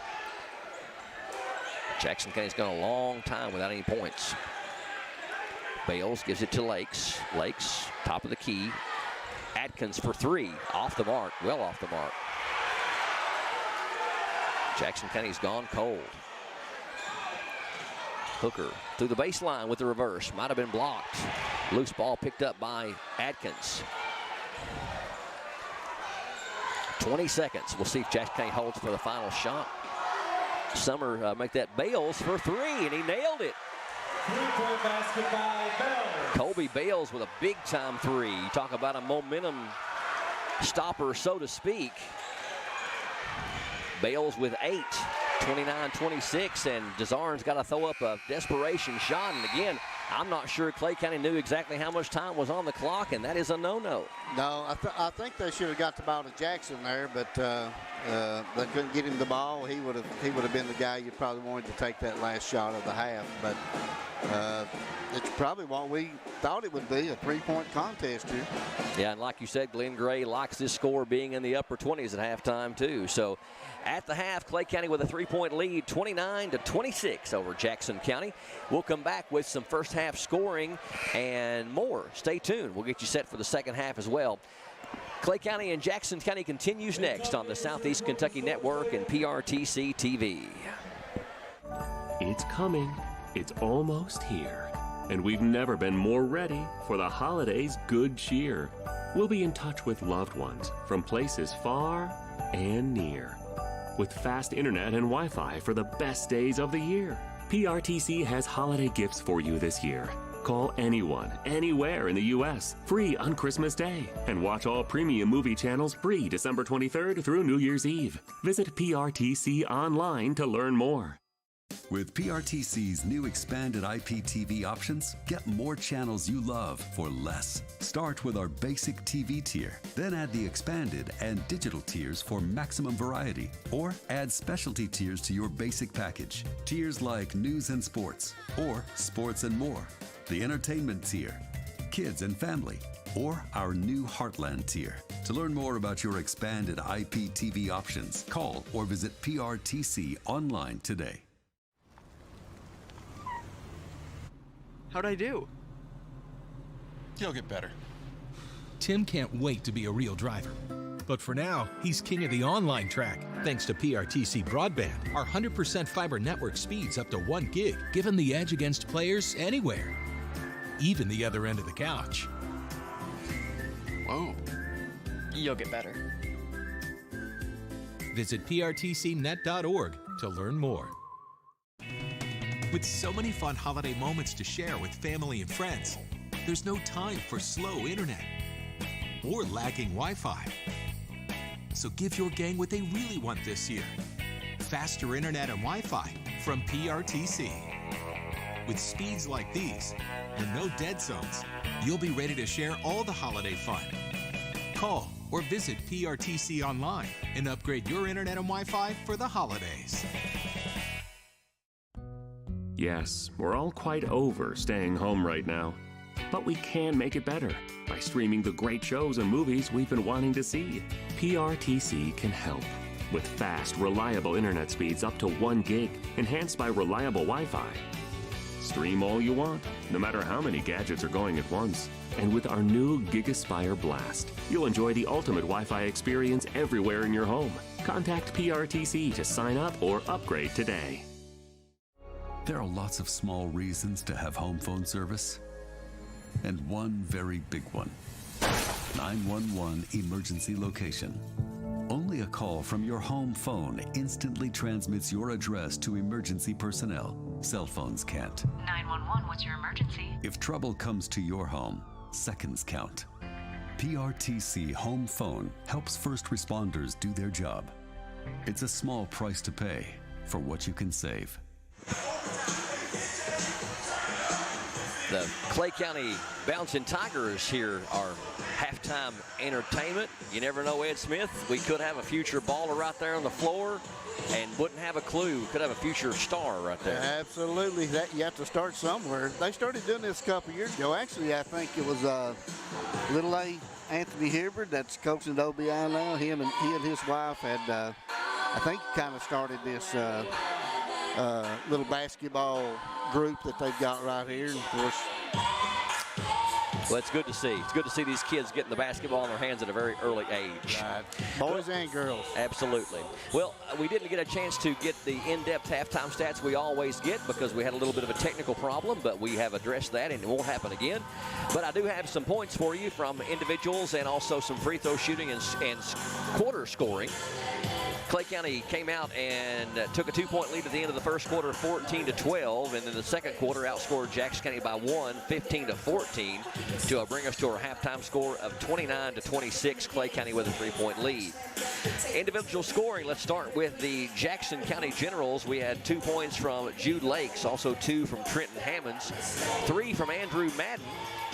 Jackson County's gone a long time without any points. Bales gives it to Lakes. Lakes, top of the key. Adkins for 3, off the mark, well off the mark. Jackson County's gone cold. Hooker through the baseline with the reverse. Might have been blocked. Loose ball picked up by Adkins. 20 seconds. We'll see if Jackson County holds for the final shot. Summer make that Bales for 3, and he nailed it. 3-point basket by Bales. Colby Bales with a big-time 3. You talk about a momentum stopper, so to speak. Bales with 8, 29-26, and Desarn's got to throw up a desperation shot. And again, I'm not sure Clay County knew exactly how much time was on the clock, and that is a no-no. No, I think they should have got the ball to Jackson there, but they couldn't get him the ball. He would have been the guy you probably wanted to take that last shot of the half. But it's probably what we thought it would be, a 3-point contest here. Yeah, and like you said, Glenn Gray likes this score being in the upper 20s at halftime too. So at the half, Clay County with a 3-point lead, 29-26 over Jackson County. We'll come back with some first half scoring and more. Stay tuned. We'll get you set for the second half as well. Clay County and Jackson County continues next on the Southeast Kentucky Network and PRTC TV. It's coming. It's almost here. And we've never been more ready for the holidays' good cheer. We'll be in touch with loved ones from places far and near, with fast internet and Wi-Fi for the best days of the year. PRTC has holiday gifts for you this year. Call anyone, anywhere in the U.S., free on Christmas Day. And watch all premium movie channels free December 23rd through New Year's Eve. Visit PRTC online to learn more. With PRTC's new expanded IPTV options, get more channels you love for less. Start with our basic TV tier, then add the expanded and digital tiers for maximum variety, or add specialty tiers to your basic package. Tiers like news and sports, or sports and more. The entertainment tier, kids and family, or our new Heartland tier. To learn more about your expanded IPTV options, call or visit PRTC online today. How'd I do? You'll get better. Tim can't wait to be a real driver. But for now, he's king of the online track. Thanks to PRTC Broadband, our 100% fiber network speeds up to 1 gig, give him the edge against players anywhere, even the other end of the couch. Whoa. You'll get better. Visit prtcnet.org to learn more. With so many fun holiday moments to share with family and friends, there's no time for slow internet or lagging Wi-Fi. So give your gang what they really want this year: faster internet and Wi-Fi from PRTC. With speeds like these and no dead zones, you'll be ready to share all the holiday fun. Call or visit PRTC online and upgrade your internet and Wi-Fi for the holidays. Yes, we're all quite over staying home right now. But we can make it better by streaming the great shows and movies we've been wanting to see. PRTC can help with fast, reliable internet speeds up to 1 gig, enhanced by reliable Wi-Fi. Stream all you want, no matter how many gadgets are going at once. And with our new GigaSpire Blast, you'll enjoy the ultimate Wi-Fi experience everywhere in your home. Contact PRTC to sign up or upgrade today. There are lots of small reasons to have home phone service, and one very big one: 911 emergency location. Only a call from your home phone instantly transmits your address to emergency personnel. Cell phones can't. 911, what's your emergency? If trouble comes to your home, seconds count. PRTC Home Phone helps first responders do their job. It's a small price to pay for what you can save. The Clay County Bouncing Tigers here are halftime entertainment. You never know, Ed Smith. We could have a future baller right there on the floor and wouldn't have a clue. We could have a future star right there. Absolutely. You have to start somewhere. They started doing this a couple years ago. Actually, I think it was Little A, Anthony Hibbard, that's coaching at OBI now. He and his wife had, I think, kind of started this little basketball group that they've got right here. And of course, well, it's good to see. It's good to see these kids getting the basketball in their hands at a very early age. Boys and girls. Absolutely. Well, we didn't get a chance to get the in-depth halftime stats we always get because we had a little bit of a technical problem, but we have addressed that and it won't happen again. But I do have some points for you from individuals and also some free throw shooting and quarter scoring. Clay County came out and took a 2-point lead at the end of the first quarter, 14-12, and in the second quarter outscored Jackson County by 1, 15-14, to bring us to our halftime score of 29-26. Clay County with a 3-point lead. Individual scoring, let's start with the Jackson County Generals. We had 2 points from Jude Lakes, also 2 from Trenton Hammonds, 3 from Andrew Madden,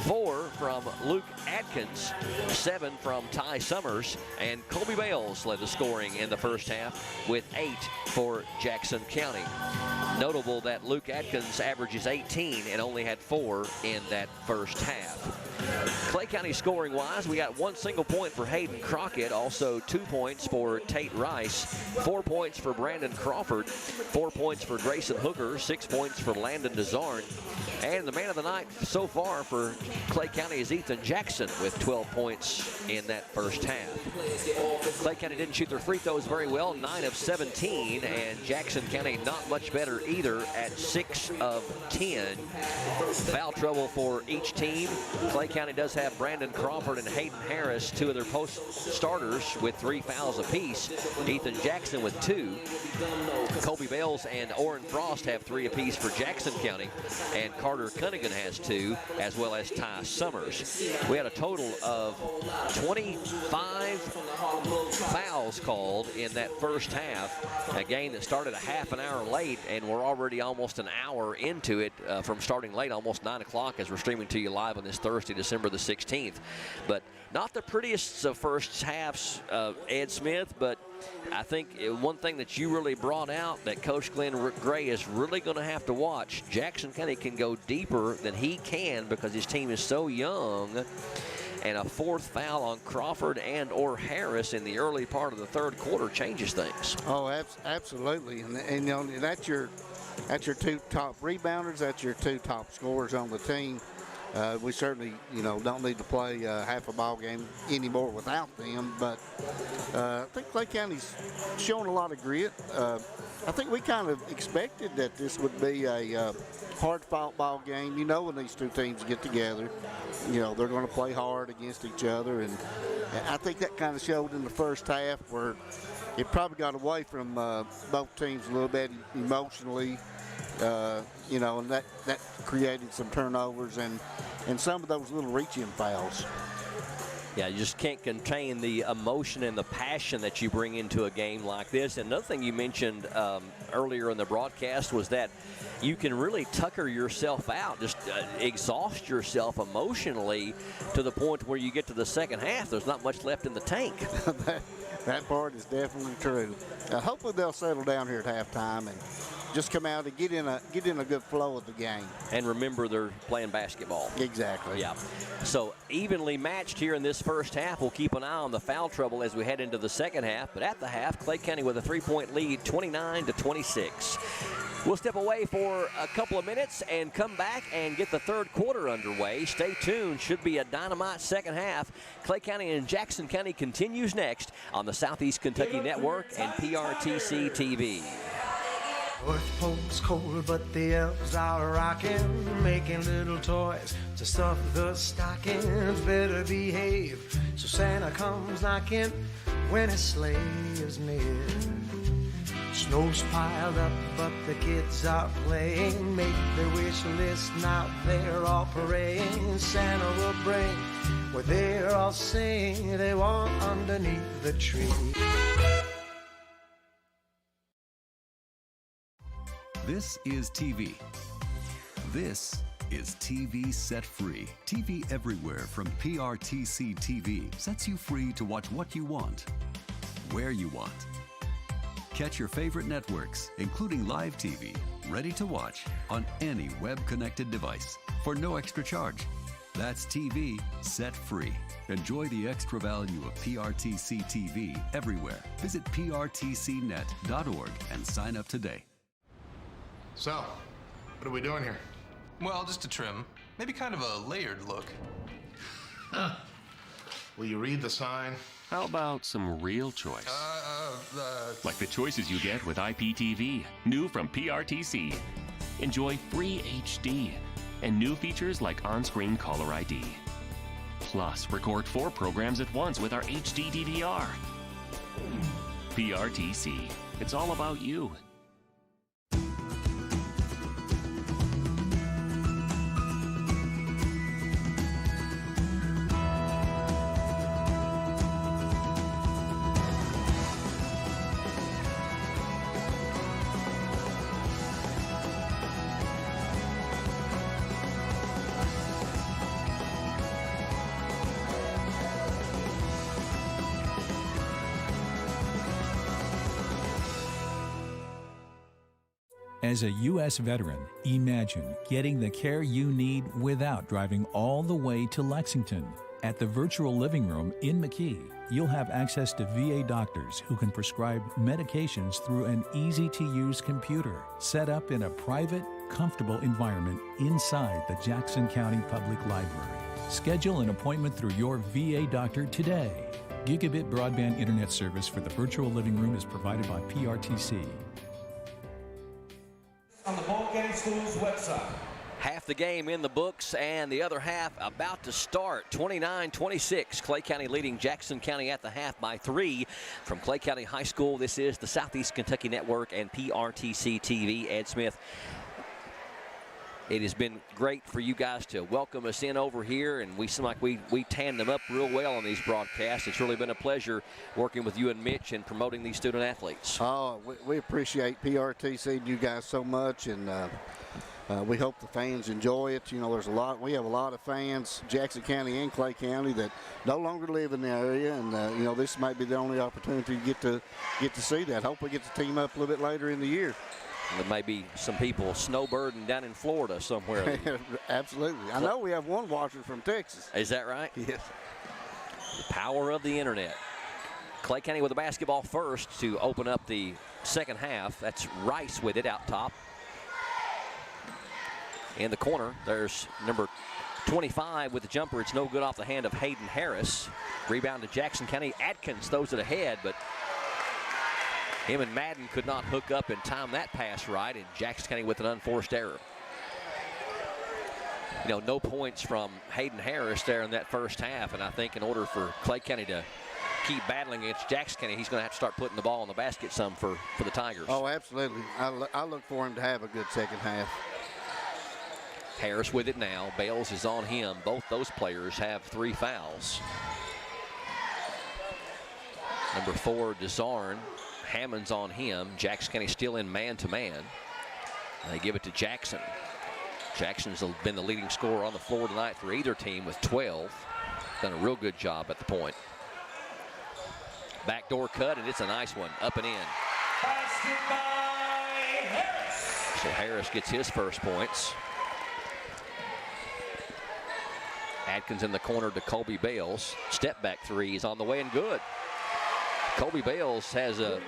4 from Luke Adkins, 7 from Ty Summers, and Colby Bales led the scoring in the first half with 8 for Jackson County. Notable that Luke Adkins averages 18 and only had 4 in that first half. Clay County scoring wise, we got 1 single point for Hayden Crockett, also 2 points for Tate Rice, 4 points for Brandon Crawford, 4 points for Grayson Hooker, 6 points for Landon DeZarn, and the man of the night so far for Clay County is Ethan Jackson with 12 points in that first half. Clay County didn't shoot their free throws very well, 9 of 17, and Jackson County not much better either at 6 of 10. Foul trouble for each team. Clay County does have Brandon Crawford and Hayden Harris, 2 of their post starters, with 3 fouls apiece. Ethan Jackson with 2. Colby Bales and Orrin Frost have 3 apiece for Jackson County, and Carter Cunningham has 2, as well as Ty Summers. We had a total of 25 fouls called in that first half, a game that started a half an hour late, and we're already almost an hour into it from starting late, almost 9 o'clock, as we're streaming to you live on this Thursday, December the 16th. But not the prettiest of first halves, Ed Smith, but I think one thing that you really brought out that Coach Glenn Gray is really going to have to watch, Jackson County can go deeper than he can because his team is so young. and a fourth foul on Crawford and or Harris in the early part of the third quarter changes things. Oh, absolutely. And you know, that's your two top rebounders. That's your two top scorers on the team. We certainly, you know, don't need to play half a ball game anymore without them. But I think Clay County's showing a lot of grit. I think we kind of expected that this would be a hard-fought ball game. You know, when these two teams get together, you know, they're going to play hard against each other. And I think that kind of showed in the first half, where it probably got away from both teams a little bit emotionally. You know, and that created some turnovers and some of those little reach-in fouls. Yeah, you just can't contain the emotion and the passion that you bring into a game like this. And another thing you mentioned earlier in the broadcast was that you can really tucker yourself out, just exhaust yourself emotionally to the point where you get to the second half, there's not much left in the tank. That part is definitely true. Hopefully they'll settle down here at halftime and just come out and get in a good flow of the game. And remember, they're playing basketball. Exactly. Yeah. So evenly matched here in this first half. We'll keep an eye on the foul trouble as we head into the second half. But at the half, Clay County with a 3-point lead, 29-26. We'll step away for a couple of minutes and come back and get the third quarter underway. Stay tuned. Should be a dynamite second half. Clay County and Jackson County continues next on the Southeast Kentucky Network and PRTC TV. North Pole's cold, but the elves are rocking, making little toys to stuff the stockings. Better behave, so Santa comes knocking when his sleigh is near. Snow's piled up, but the kids are playing. Make their wish list, now they're all praying. Santa will bring what they're all saying they want underneath the tree. This is TV. This is TV Set Free. TV everywhere from PRTC TV sets you free to watch what you want, where you want. Catch your favorite networks, including live TV, ready to watch on any web-connected device for no extra charge. That's TV Set Free. Enjoy the extra value of PRTC TV everywhere. Visit prtcnet.org and sign up today. So, what are we doing here? Well, just a trim. Maybe kind of a layered look. Will you read the sign? How about some real choice? Like the choices you get with IPTV, new from PRTC. Enjoy free HD and new features like on-screen caller ID. Plus, record 4 programs at once with our HD DVR. PRTC. It's all about you. As a U.S. veteran, imagine getting the care you need without driving all the way to Lexington. At the Virtual Living Room in McKee, you'll have access to VA doctors who can prescribe medications through an easy-to-use computer set up in a private, comfortable environment inside the Jackson County Public Library. Schedule an appointment through your VA doctor today. Gigabit broadband internet service for the Virtual Living Room is provided by PRTC. On the Ball Game Schools website. Half the game in the books and the other half about to start. 29-26. Clay County leading Jackson County at the half by 3. From Clay County High School, this is the Southeast Kentucky Network and PRTC TV. Ed Smith, it has been great for you guys to welcome us in over here, and we seem like we tandem up real well on these broadcasts. It's really been a pleasure working with you and Mitch and promoting these student athletes. Oh, we appreciate PRTC and you guys so much, and we hope the fans enjoy it. You know, we have a lot of fans, Jackson County and Clay County, that no longer live in the area, and you know, this might be the only opportunity to get to see that. Hope we get to team up a little bit later in the year. There may be some people snowbirding down in Florida somewhere. Absolutely. I know we have one watcher from Texas. Is that right? Yes. The power of the internet. Clay County with the basketball first to open up the second half. That's Rice with it out top. In the corner, there's number 25 with the jumper. It's no good off the hand of Hayden Harris. Rebound to Jackson County. Atkins throws it ahead, but him and Madden could not hook up and time that pass right, and Jackson County with an unforced error. You know, no points from Hayden Harris there in that first half, and I think in order for Clay County to keep battling against Jackson County, he's going to have to start putting the ball in the basket some for the Tigers. Oh, absolutely. I look for him to have a good second half. Harris with it now. Bales is on him. Both those players have 3 fouls. Number 4, Desarn. Hammond's on him. Jackson County still in man-to-man. They give it to Jackson. Jackson's been the leading scorer on the floor tonight for either team with 12. Done a real good job at the point. Backdoor cut, and it's a nice one. Up and in. Basket by Harris. So Harris gets his first points. Atkins in the corner to Colby Bales. Step back 3 is on the way and good. Colby Bales has a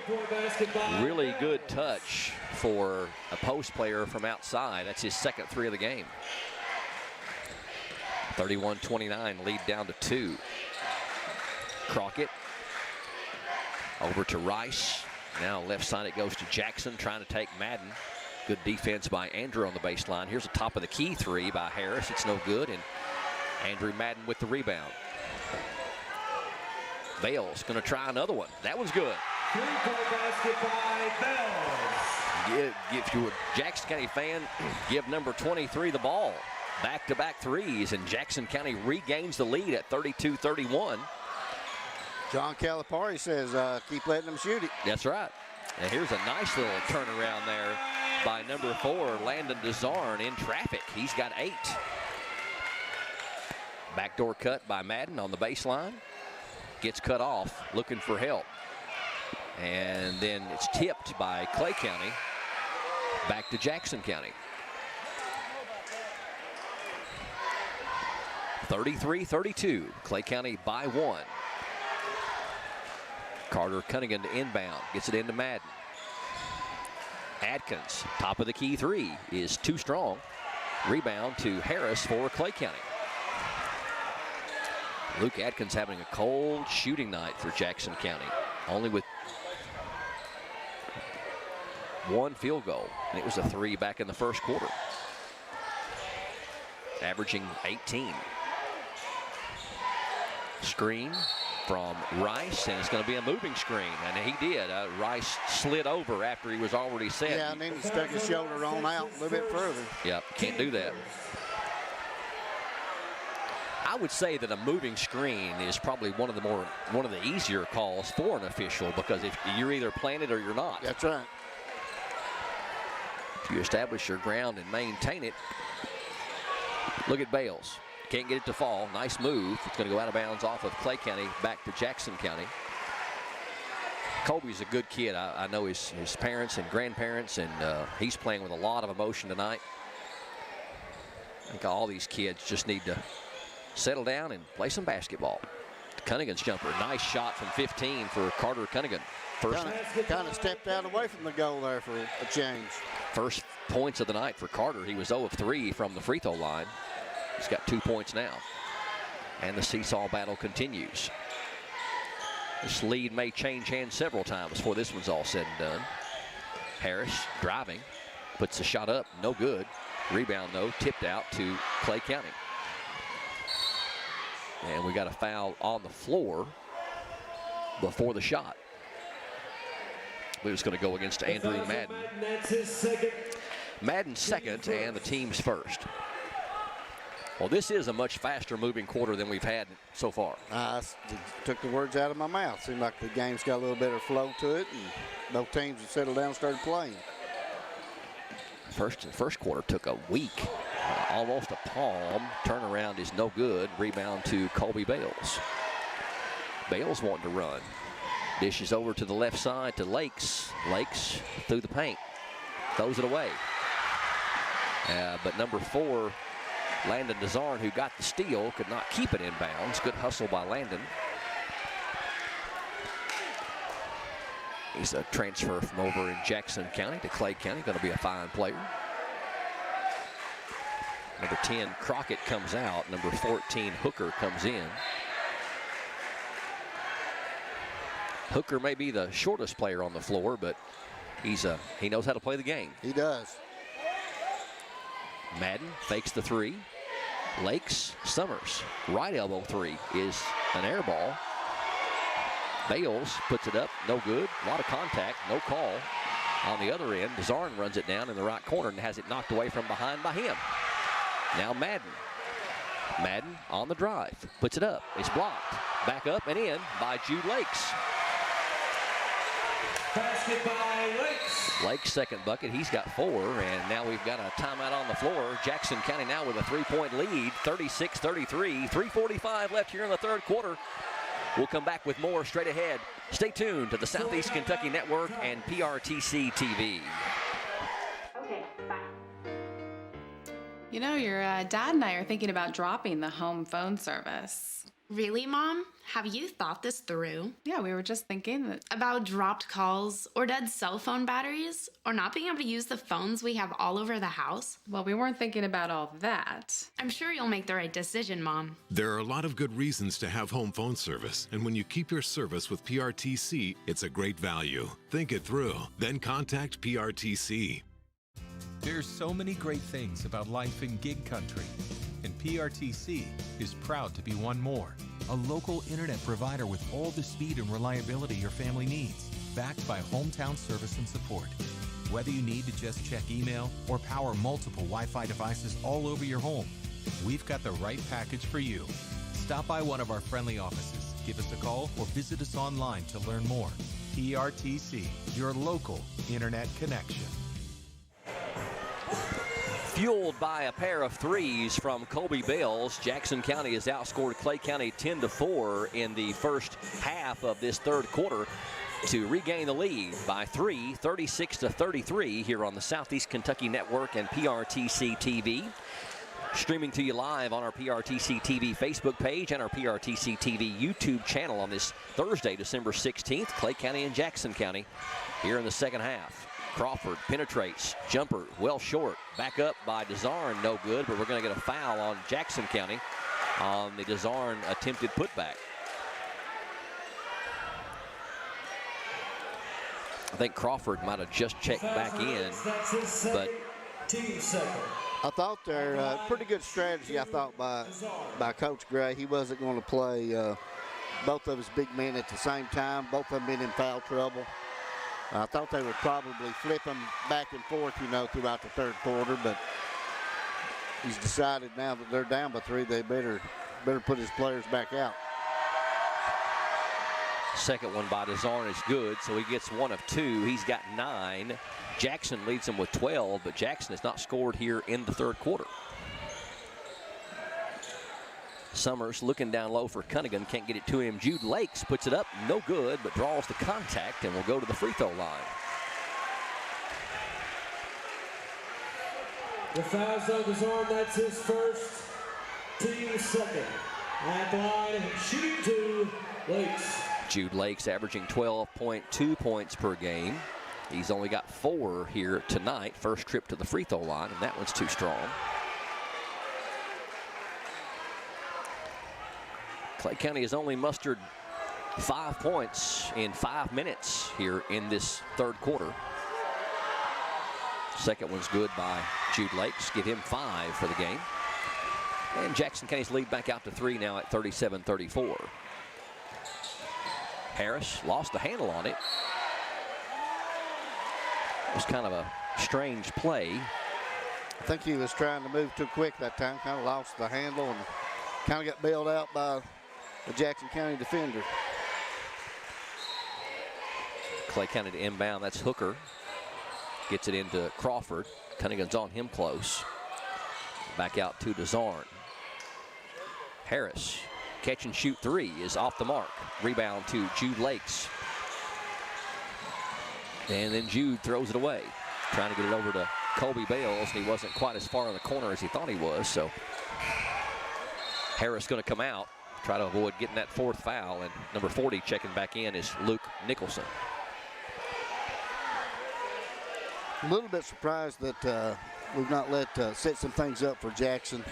really good touch for a post player from outside. That's his second 3 of the game. 31-29, lead down to 2. Crockett over to Rice. Now left side it goes to Jackson, trying to take Madden. Good defense by Andrew on the baseline. Here's a top of the key 3 by Harris. It's no good, and Andrew Madden with the rebound. Bales going to try another one. That one's good. Three-point basket by Bales. If you're a Jackson County fan, give number 23 the ball. Back-to-back threes, and Jackson County regains the lead at 32-31. John Calipari says, keep letting them shoot it. That's right. And here's a nice little turnaround there by number 4, Landon Desarn, in traffic. He's got 8. Backdoor cut by Madden on the baseline. Gets cut off, looking for help. And then it's tipped by Clay County. Back to Jackson County. 33-32. Clay County by 1. Carter Cunningham to inbound. Gets it into Madden. Atkins, top of the key 3, is too strong. Rebound to Harris for Clay County. Luke Atkins having a cold shooting night for Jackson County. Only with 1 field goal. And it was a 3 back in the first quarter. Averaging 18. Screen from Rice, and it's going to be a moving screen, and he did. Rice slid over after he was already set. Yeah, and then he stuck his shoulder on out a little bit further. Yep, can't do that. I would say that a moving screen is probably one of the easier calls for an official, because if you're either playing it or you're not. That's right. If you establish your ground and maintain it. Look at Bales. Can't get it to fall. Nice move. It's going to go out of bounds off of Clay County back to Jackson County. Colby's a good kid. I know his parents and grandparents, and he's playing with a lot of emotion tonight. I think all these kids just need to settle down and play some basketball. Cunningham's jumper. Nice shot from 15 for Carter Cunningham. Kind of stepped out away from the goal there for a change. First points of the night for Carter. He was 0 of 3 from the free throw line. He's got 2 points now. And the seesaw battle continues. This lead may change hands several times before this one's all said and done. Harris driving, puts the shot up, no good. Rebound though, tipped out to Clay County. And we got a foul on the floor before the shot. It was going to go against Andrew Madden. That's his second. Madden's second and the team's first. Well, this is a much faster moving quarter than we've had so far. I took the words out of my mouth. Seemed like the game's got a little better flow to it, and both teams have settled down and started playing. First quarter took a week, almost a palm. Turnaround is no good. Rebound to Colby Bales. Bales wanting to run. Dishes over to the left side to Lakes. Lakes through the paint. throws it away. But number 4, Landon Desarn, who got the steal, could not keep it in bounds. Good hustle by Landon. He's a transfer from over in Jackson County to Clay County. Going to be a fine player. Number 10, Crockett, comes out. Number 14, Hooker, comes in. Hooker may be the shortest player on the floor, but he knows how to play the game. He does. Madden fakes the 3. Lakes, Summers, right elbow 3 is an air ball. Bales puts it up, no good. A lot of contact, no call. On the other end, Desarn runs it down in the right corner and has it knocked away from behind by him. Now Madden. Madden on the drive, puts it up. It's blocked. Back up and in by Jude Lakes. Basket by Lakes. Lakes' second bucket. He's got 4, and now we've got a timeout on the floor. Jackson County now with a 3-point lead, 36-33. 3:45 left here in the third quarter. We'll come back with more straight ahead. Stay tuned to the Southeast Kentucky Network and PRTC TV. Okay, bye. You know, your dad and I are thinking about dropping the home phone service. Really, Mom? Have you thought this through? Yeah, we were just thinking that. About dropped calls, or dead cell phone batteries, or not being able to use the phones we have all over the house? Well, we weren't thinking about all that. I'm sure you'll make the right decision, Mom. There are a lot of good reasons to have home phone service, and when you keep your service with PRTC, it's a great value. Think it through, then contact PRTC. There's so many great things about life in gig country, and PRTC is proud to be one more. A local internet provider with all the speed and reliability your family needs, backed by hometown service and support. Whether you need to just check email or power multiple Wi-Fi devices all over your home, we've got the right package for you. Stop by one of our friendly offices, give us a call, or visit us online to learn more. PRTC, your local internet connection. Fueled by a pair of 3s from Colby Bales, Jackson County has outscored Clay County 10-4 in the first half of this third quarter to regain the lead by 3, 36-33 here on the Southeast Kentucky Network and PRTC TV. Streaming to you live on our PRTC TV Facebook page and our PRTC TV YouTube channel on this Thursday, December 16th. Clay County and Jackson County here in the second half. Crawford penetrates, jumper well short, back up by Desarn, no good, but we're going to get a foul on Jackson County on the Desarn attempted putback. I think Crawford might have just checked back in, but I thought they're pretty good strategy, I thought, by Coach Gray. He wasn't going to play both of his big men at the same time, both of them been in foul trouble. I thought they would probably flip them back and forth, you know, throughout the third quarter, but he's decided now that they're down by 3, they better put his players back out. Second one by Desarn is good, so he gets 1 of 2. He's got 9. Jackson leads him with 12, but Jackson has not scored here in the third quarter. Summers looking down low for Cunningham, can't get it to him. Jude Lakes puts it up, no good, but draws the contact and will go to the free throw line. The foul's on Desarn, that's his first, team second. At the line, shooting 2, Lakes. Jude Lakes averaging 12.2 points per game. He's only got 4 here tonight. First trip to the free throw line, and that one's too strong. Clay County has only mustered 5 points in 5 minutes here in this third quarter. Second one's good by Jude Lakes. Give him 5 for the game. And Jackson County's lead back out to 3 now at 37-34. Harris lost the handle on it. It was kind of a strange play. I think he was trying to move too quick that time, kind of lost the handle and kind of got bailed out by the Jackson County defender. Clay County to inbound, that's Hooker. Gets it into Crawford. Cunningham's on him close. Back out to Desarn. Harris, catch and shoot 3 is off the mark. Rebound to Jude Lakes. And then Jude throws it away. trying to get it over to Colby Bales, and he wasn't quite as far in the corner as he thought he was. So Harris going to come out, try to avoid getting that 4th foul, and number 40 checking back in is Luke Nicholson. A little bit surprised that we've not let set some things up for Jackson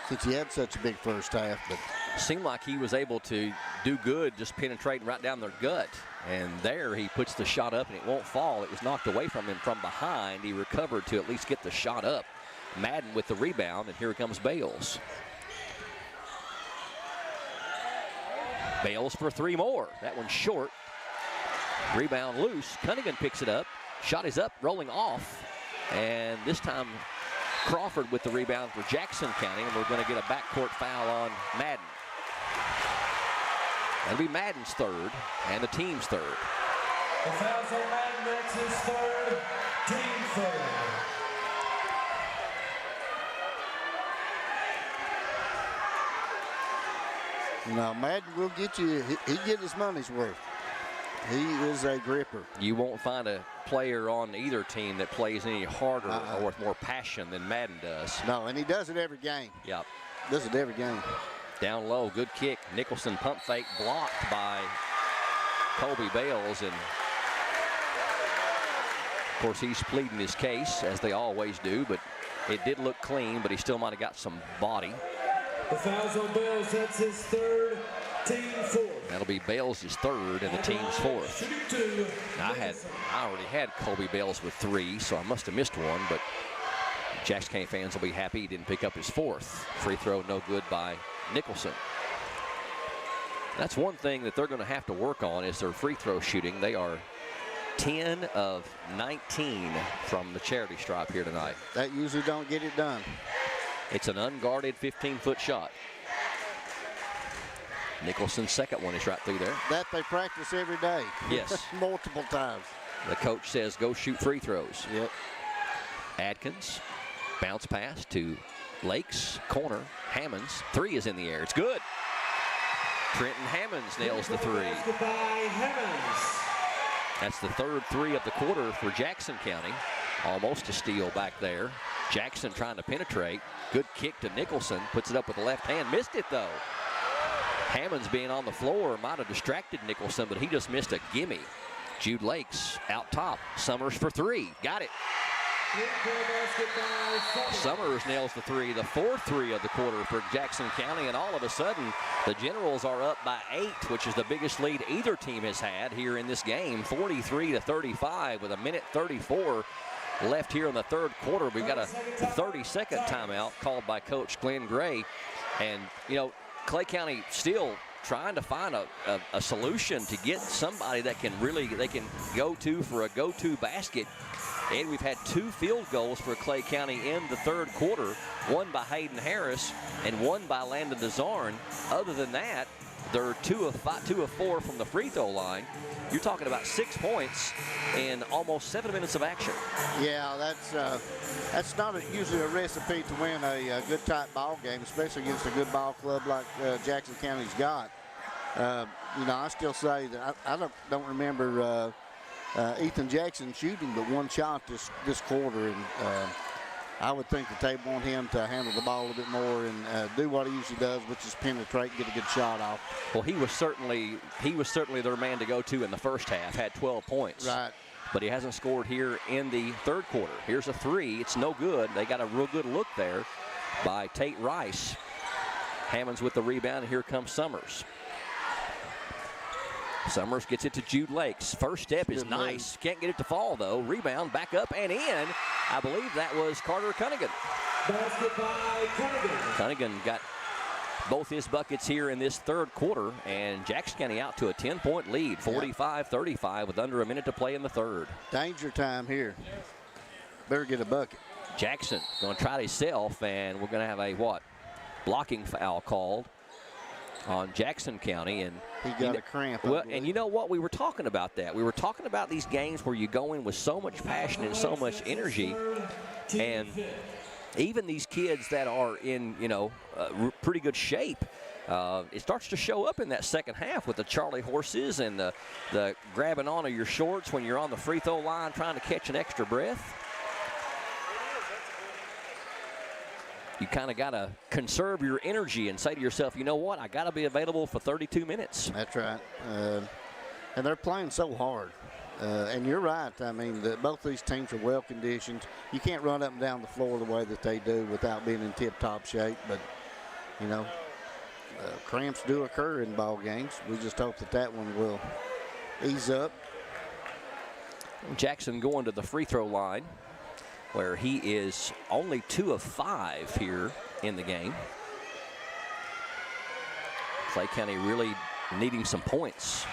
since he had such a big first half. But seemed like he was able to do good just penetrating right down their gut. And there he puts the shot up and it won't fall. It was knocked away from him from behind. He recovered to at least get the shot up. Madden with the rebound, and here comes Bales. Bales for 3 more. That one's short. Rebound loose. Cunningham picks it up. Shot is up, rolling off. And this time Crawford with the rebound for Jackson County, and we're going to get a backcourt foul on Madden. That'll be Madden's 3rd and the team's 3rd. The foul's on Madden, that's his 3rd, team 3rd. Now Madden will get you, he get his money's worth. He is a gripper. You won't find a player on either team that plays any harder or with more passion than Madden does. No, and he does it every game. Yep. Does it every game. Down low, good kick. Nicholson pump fake blocked by Colby Bales, and of course he's pleading his case, as they always do, but it did look clean, but he still might have got some body. The foul's on Bales, that's his 3rd, team 4th. That'll be Bales' 3rd and the team's 4th. Now, I already had Colby Bales with 3, so I must have missed one, but Jackson County fans will be happy he didn't pick up his 4th. Free throw no good by Nicholson. That's one thing that they're going to have to work on is their free throw shooting. They are 10 of 19 from the charity stripe here tonight. That usually don't get it done. It's an unguarded 15-foot shot. Nicholson's 2nd one is right through there. That they practice every day. Yes. Multiple times. The coach says go shoot free throws. Yep. Adkins, bounce pass to Lakes, corner. Hammonds, 3 is in the air. It's good. Trenton Hammonds nails the 3. That's the 3rd 3 of the quarter for Jackson County. Almost a steal back there. Jackson trying to penetrate. Good kick to Nicholson. Puts it up with the left hand. Missed it though. Hammonds being on the floor might have distracted Nicholson, but he just missed a gimme. Jude Lakes out top. Summers for 3. Got it. Summers nails the 3, the 4th 3 of the quarter for Jackson County, and all of a sudden the Generals are up by 8, which is the biggest lead either team has had here in this game, 43-35 with 1:34 left here in the 3rd quarter. We've got a 30-second timeout called by Coach Glenn Gray, and you know, Clay County still trying to find a solution to get somebody that can really, they can go to for a go-to basket. And we've had 2 field goals for Clay County in the 3rd quarter, one by Hayden Harris and one by Landon DeZarn. Other than that, they're 2 of 4 from the free throw line. You're talking about 6 points in almost 7 minutes of action. Yeah, that's not usually a recipe to win a good tight ball game, especially against a good ball club like Jackson County's got. You know, I still say that I don't remember Ethan Jackson shooting but 1 shot this quarter, and I would think that they want him to handle the ball a little bit more and do what he usually does, which is penetrate, get a good shot off. Well, he was certainly their man to go to in the first half. Had 12 points. Right. But he hasn't scored here in the 3rd quarter. Here's a 3. It's no good. They got a real good look there by Tate Rice. Hammonds with the rebound, and here comes Summers. Summers gets it to Jude Lakes. First step is nice. Can't get it to fall, though. Rebound, back up and in. I believe that was Carter Cunningham. Basket by Cunningham. Cunningham got both his buckets here in this 3rd quarter, and Jackson County out to a 10-point lead, 45-35 with under a minute to play in the 3rd. Danger time here. Better get a bucket. Jackson going to try it himself, and we're going to have a blocking foul called on Jackson County, and he got a cramp. Well, and you know what? We were talking about that. We were talking about these games where you go in with so much passion and so much energy, and even these kids that are in, you know, pretty good shape, it starts to show up in that 2nd half with the Charlie horses and the grabbing onto your shorts when you're on the free throw line trying to catch an extra breath. you kind of got to conserve your energy and say to yourself, you know what, I got to be available for 32 minutes. That's right. And they're playing so hard. And you're right. I mean, both these teams are well conditioned. You can't run up and down the floor the way that they do without being in tip-top shape. But, you know, cramps do occur in ball games. We just hope that one will ease up. Jackson going to the free throw line, where he is only 2 of 5 here in the game. Clay County really needing some points.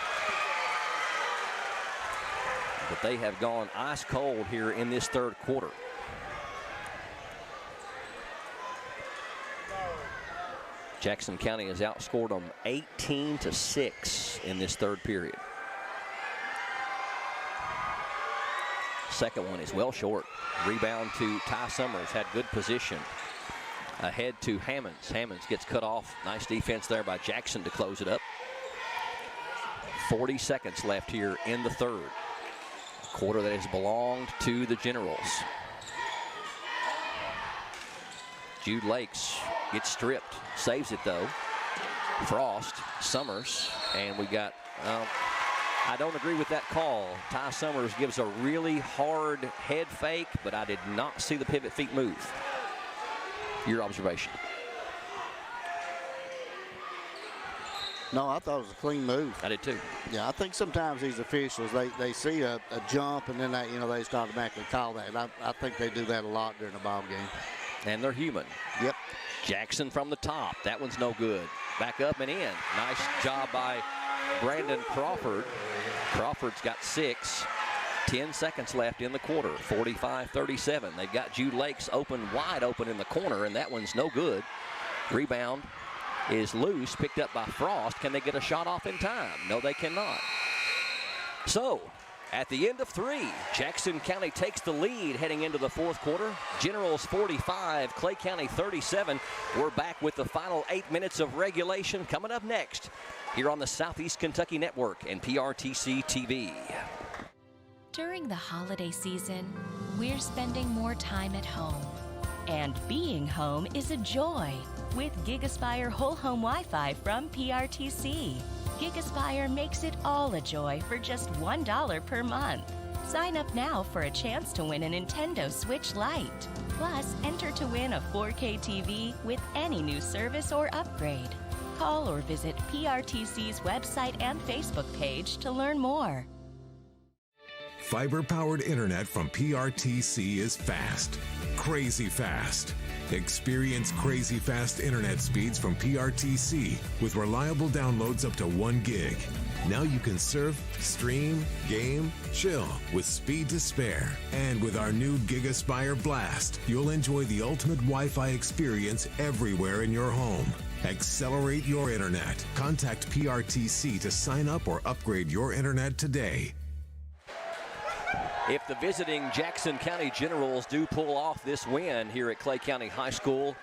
But they have gone ice cold here in this third quarter. Jackson County has outscored them 18-6 in this third period. Second one is well short. Rebound to Ty Summers, had good position. Ahead to Hammonds. Hammonds gets cut off. Nice defense there by Jackson to close it up. 40 seconds left here in the third. A quarter that has belonged to the Generals. Jude Lakes gets stripped, saves it though. Frost, Summers, and we got, I don't agree with that call. Ty Summers gives a really hard head fake, but I did not see the pivot feet move. Your observation? No, I thought it was a clean move. I did too. Yeah, I think sometimes these officials, they see a jump and then they just automatically call that. And I think they do that a lot during a ball game. And they're human. Yep. Jackson from the top. That one's no good. Back up and in. Nice job by Brandon Crawford. Crawford's got 6. 10 seconds left in the quarter. 45-37. They've got Jude Lakes wide open in the corner, and that one's no good. Rebound is loose, picked up by Frost. Can they get a shot off in time? No, they cannot. So, at the end of 3, Jackson County takes the lead heading into the fourth quarter. Generals 45, Clay County 37. We're back with the final 8 minutes of regulation coming up next here on the Southeast Kentucky Network and PRTC TV. During the holiday season, we're spending more time at home. And being home is a joy with GigaSpire Whole Home Wi-Fi from PRTC. GigaSpire makes it all a joy for just $1 per month. Sign up now for a chance to win a Nintendo Switch Lite. Plus, enter to win a 4K TV with any new service or upgrade. Call or visit PRTC's website and Facebook page to learn more. Fiber-powered internet from PRTC is fast, crazy fast. Experience crazy fast internet speeds from PRTC with reliable downloads up to 1 gig. Now you can surf, stream, game, chill with speed to spare. And with our new GigaSpire Blast, you'll enjoy the ultimate Wi-Fi experience everywhere in your home. Accelerate your internet. Contact PRTC to sign up or upgrade your internet today. If the visiting Jackson County Generals do pull off this win here at Clay County High School,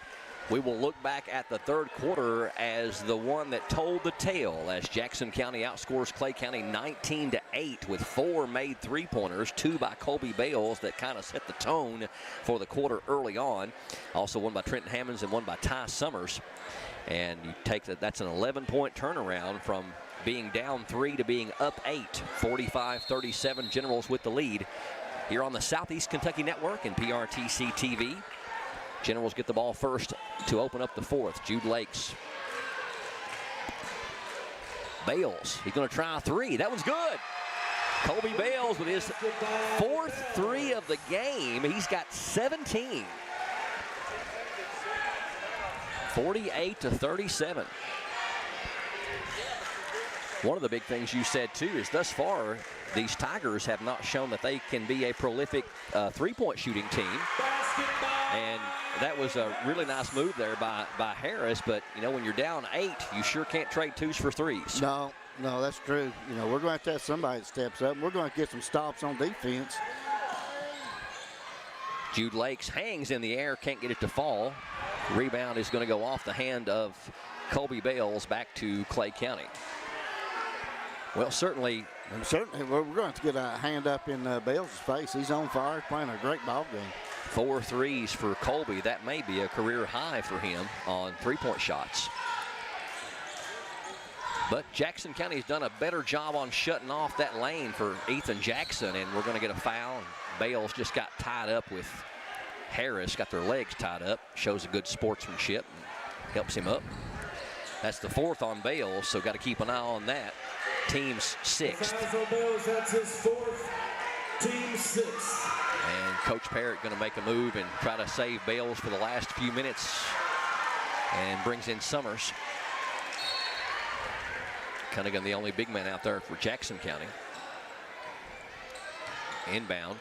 we will look back at the third quarter as the one that told the tale, as Jackson County outscores Clay County 19-8 with 4 made three-pointers, 2 by Colby Bales that kind of set the tone for the quarter early on. Also one by Trenton Hammonds and one by Ty Summers. And you take that's an 11-point turnaround from being down 3 to being up 8. 45-37 Generals with the lead here on the Southeast Kentucky Network and PRTC TV. Generals get the ball first to open up the fourth. Jude Lakes. Bales, he's going to try a 3. That one's good. Colby Bales with his 4th 3 of the game. He's got 17. 48-37. One of the big things you said, too, is thus far, these Tigers have not shown that they can be a prolific three-point shooting team. And that was a really nice move there by Harris. But, you know, when you're down 8, you sure can't trade 2s for 3s. No, that's true. You know, we're going to have somebody that steps up. We're going to get some stops on defense. Jude Lakes hangs in the air, can't get it to fall. Rebound is going to go off the hand of Colby Bales back to Clay County. Well, certainly we're going to get a hand up in Bales' face. He's on fire, playing a great ball game. 4 threes for Colby. That may be a career high for him on three-point shots. But Jackson County's done a better job on shutting off that lane for Ethan Jackson, and we're going to get a foul. Bales just got tied up with Harris, got their legs tied up. Shows a good sportsmanship and helps him up. That's the 4th on Bales, so got to keep an eye on that. Team's 6th. Fouls on Bales, that's his 4th. Team 6th. And Coach Parrott going to make a move and try to save Bales for the last few minutes, and brings in Summers. Cunningham, the only big man out there for Jackson County. Inbound.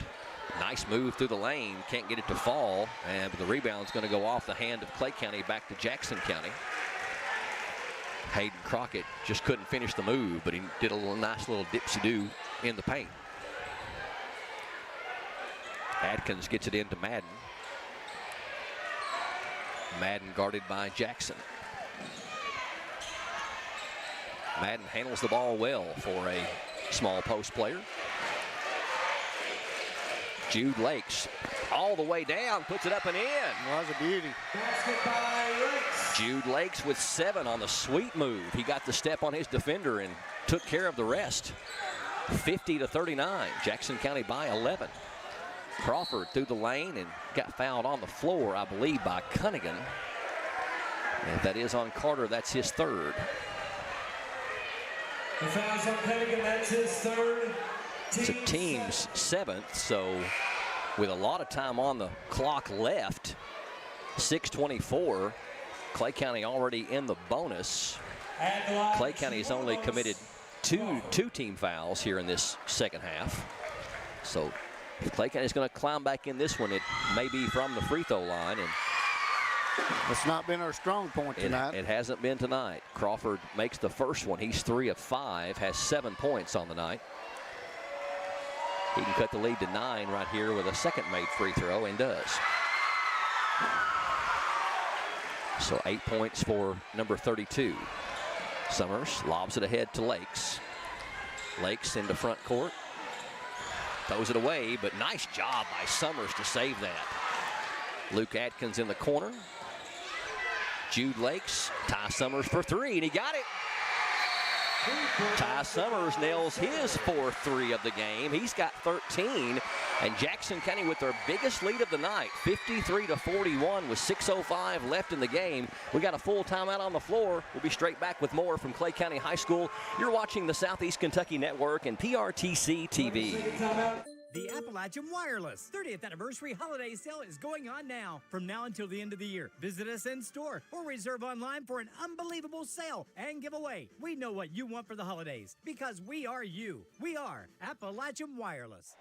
Nice move through the lane. Can't get it to fall. And the rebound's going to go off the hand of Clay County back to Jackson County. Hayden Crockett just couldn't finish the move, but he did a nice little dipsy-do in the paint. Adkins gets it into Madden. Madden guarded by Jackson. Madden handles the ball well for a small post player. Jude Lakes all the way down, puts it up and in. Was a beauty. Jude Lakes with 7 on the sweet move. He got the step on his defender and took care of the rest. 50-39. Jackson County by 11. Crawford through the lane and got fouled on the floor, I believe, by Cunningham. And if that is on Carter, that's his 3rd. The foul's on Cunningham, that's his 3rd. It's a team's 7th, so with a lot of time on the clock left, 6:24, Clay County already in the bonus. Clay County has only committed two team fouls here in this second half. So if Clay County is going to climb back in this one, it may be from the free throw line. And it's not been our strong point tonight. It hasn't been tonight. Crawford makes the first one. He's 3 of 5, has 7 points on the night. He can cut the lead to 9 right here with a second made free throw, and does. So 8 points for number 32. Summers lobs it ahead to Lakes. Lakes into front court. Throws it away, but nice job by Summers to save that. Luke Atkins in the corner. Jude Lakes, Ty Summers for 3, and he got it. Ty Summers nails his 4th 3 of the game. He's got 13, and Jackson County with their biggest lead of the night, 53-41 with 6:05 left in the game. We got a full timeout on the floor. We'll be straight back with more from Clay County High School. You're watching the Southeast Kentucky Network and PRTC TV. The Appalachian Wireless 30th Anniversary Holiday Sale is going on now. From now until the end of the year, visit us in store or reserve online for an unbelievable sale and giveaway. We know what you want for the holidays because we are you. We are Appalachian Wireless.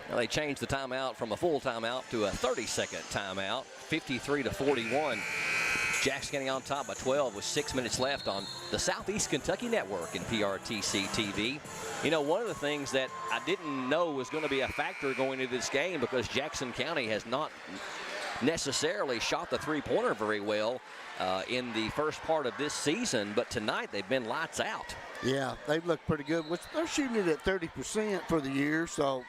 Well, they changed the timeout from a full timeout to a 30-second timeout, 53-41. Jackson County on top by 12 with 6 minutes left on the Southeast Kentucky Network and PRTC TV. You know, one of the things that I didn't know was going to be a factor going into this game, because Jackson County has not necessarily shot the three-pointer very well in the first part of this season, but tonight they've been lights out. Yeah, they've looked pretty good. They're shooting it at 30% for the year, so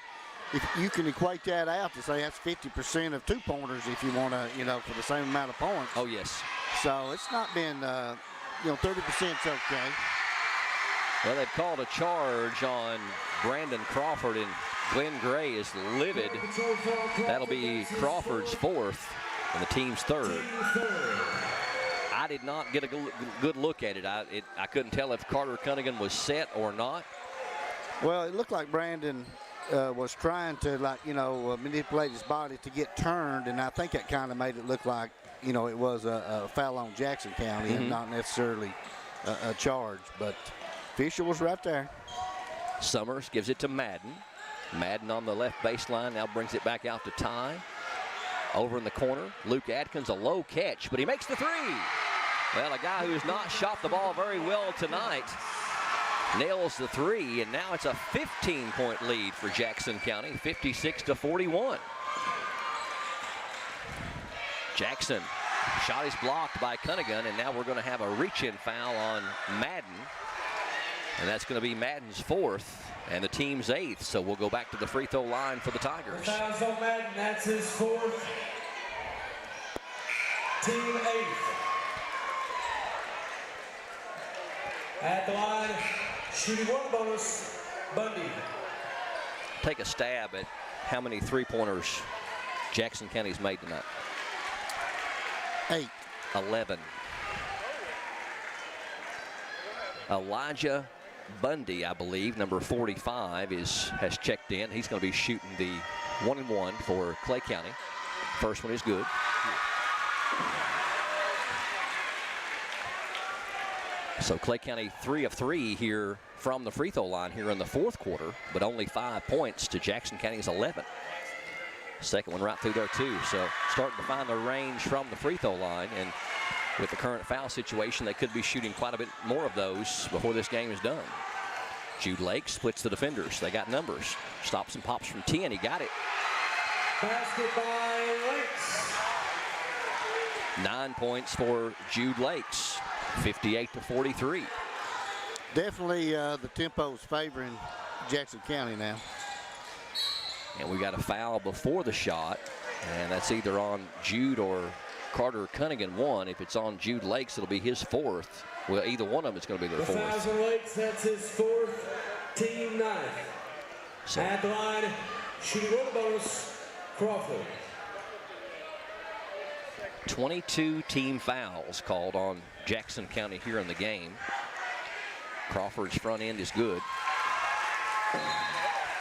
if you can equate that out to say that's 50% of 2-pointers if you want to, you know, for the same amount of points. Oh, yes. So it's not been, 30%'s okay. Well, they've called a charge on Brandon Crawford, and Glenn Gray is livid. That'll be Crawford's 4th and the team's 3rd. I did not get a good look at it. I couldn't tell if Carter Cunningham was set or not. Well, it looked like Brandon was trying to, manipulate his body to get turned, and I think that kind of made it look like, it was a foul on Jackson County and not necessarily a charge, but official was right there. Summers gives it to Madden. Madden on the left baseline now brings it back out to Ty. Over in the corner, Luke Atkins, a low catch, but he makes the 3. Well, a guy who's not shot the ball very well tonight nails the 3, and now it's a 15-point lead for Jackson County, 56-41. Jackson, shot is blocked by Cunningham, and now we're going to have a reach-in foul on Madden, and that's going to be Madden's 4th. and the team's 8th. So we'll go back to the free throw line for the Tigers. Fouls on Madden, that's his 4th. Team 8th. At the line, shooting 1 bonus, Bundy. Take a stab at how many three-pointers Jackson County's made tonight. 8. 11. Elijah Bundy, I believe, number 45, has checked in. He's going to be shooting the 1-and-1 for Clay County. First one is good. So Clay County 3 of 3 here from the free throw line here in the 4th quarter, but only 5 points to Jackson County's 11. Second one right through there too. So starting to find their range from the free throw line, and with the current foul situation, they could be shooting quite a bit more of those before this game is done. Jude Lake splits the defenders. They got numbers. Stops and pops from 10. He got it. Basket by Lakes. 9 points for Jude Lakes. 58-43. Definitely the tempo is favoring Jackson County now. And we got a foul before the shot, and that's either on Jude or Carter Cunningham 1. If it's on Jude Lakes, it'll be his 4th. Well, either one of them is going to be their 4th. Fouls on Lakes, that's his 4th, team 9th. So, at the line, shooting 1 bonus, Crawford. 22 team fouls called on Jackson County here in the game. Crawford's front end is good.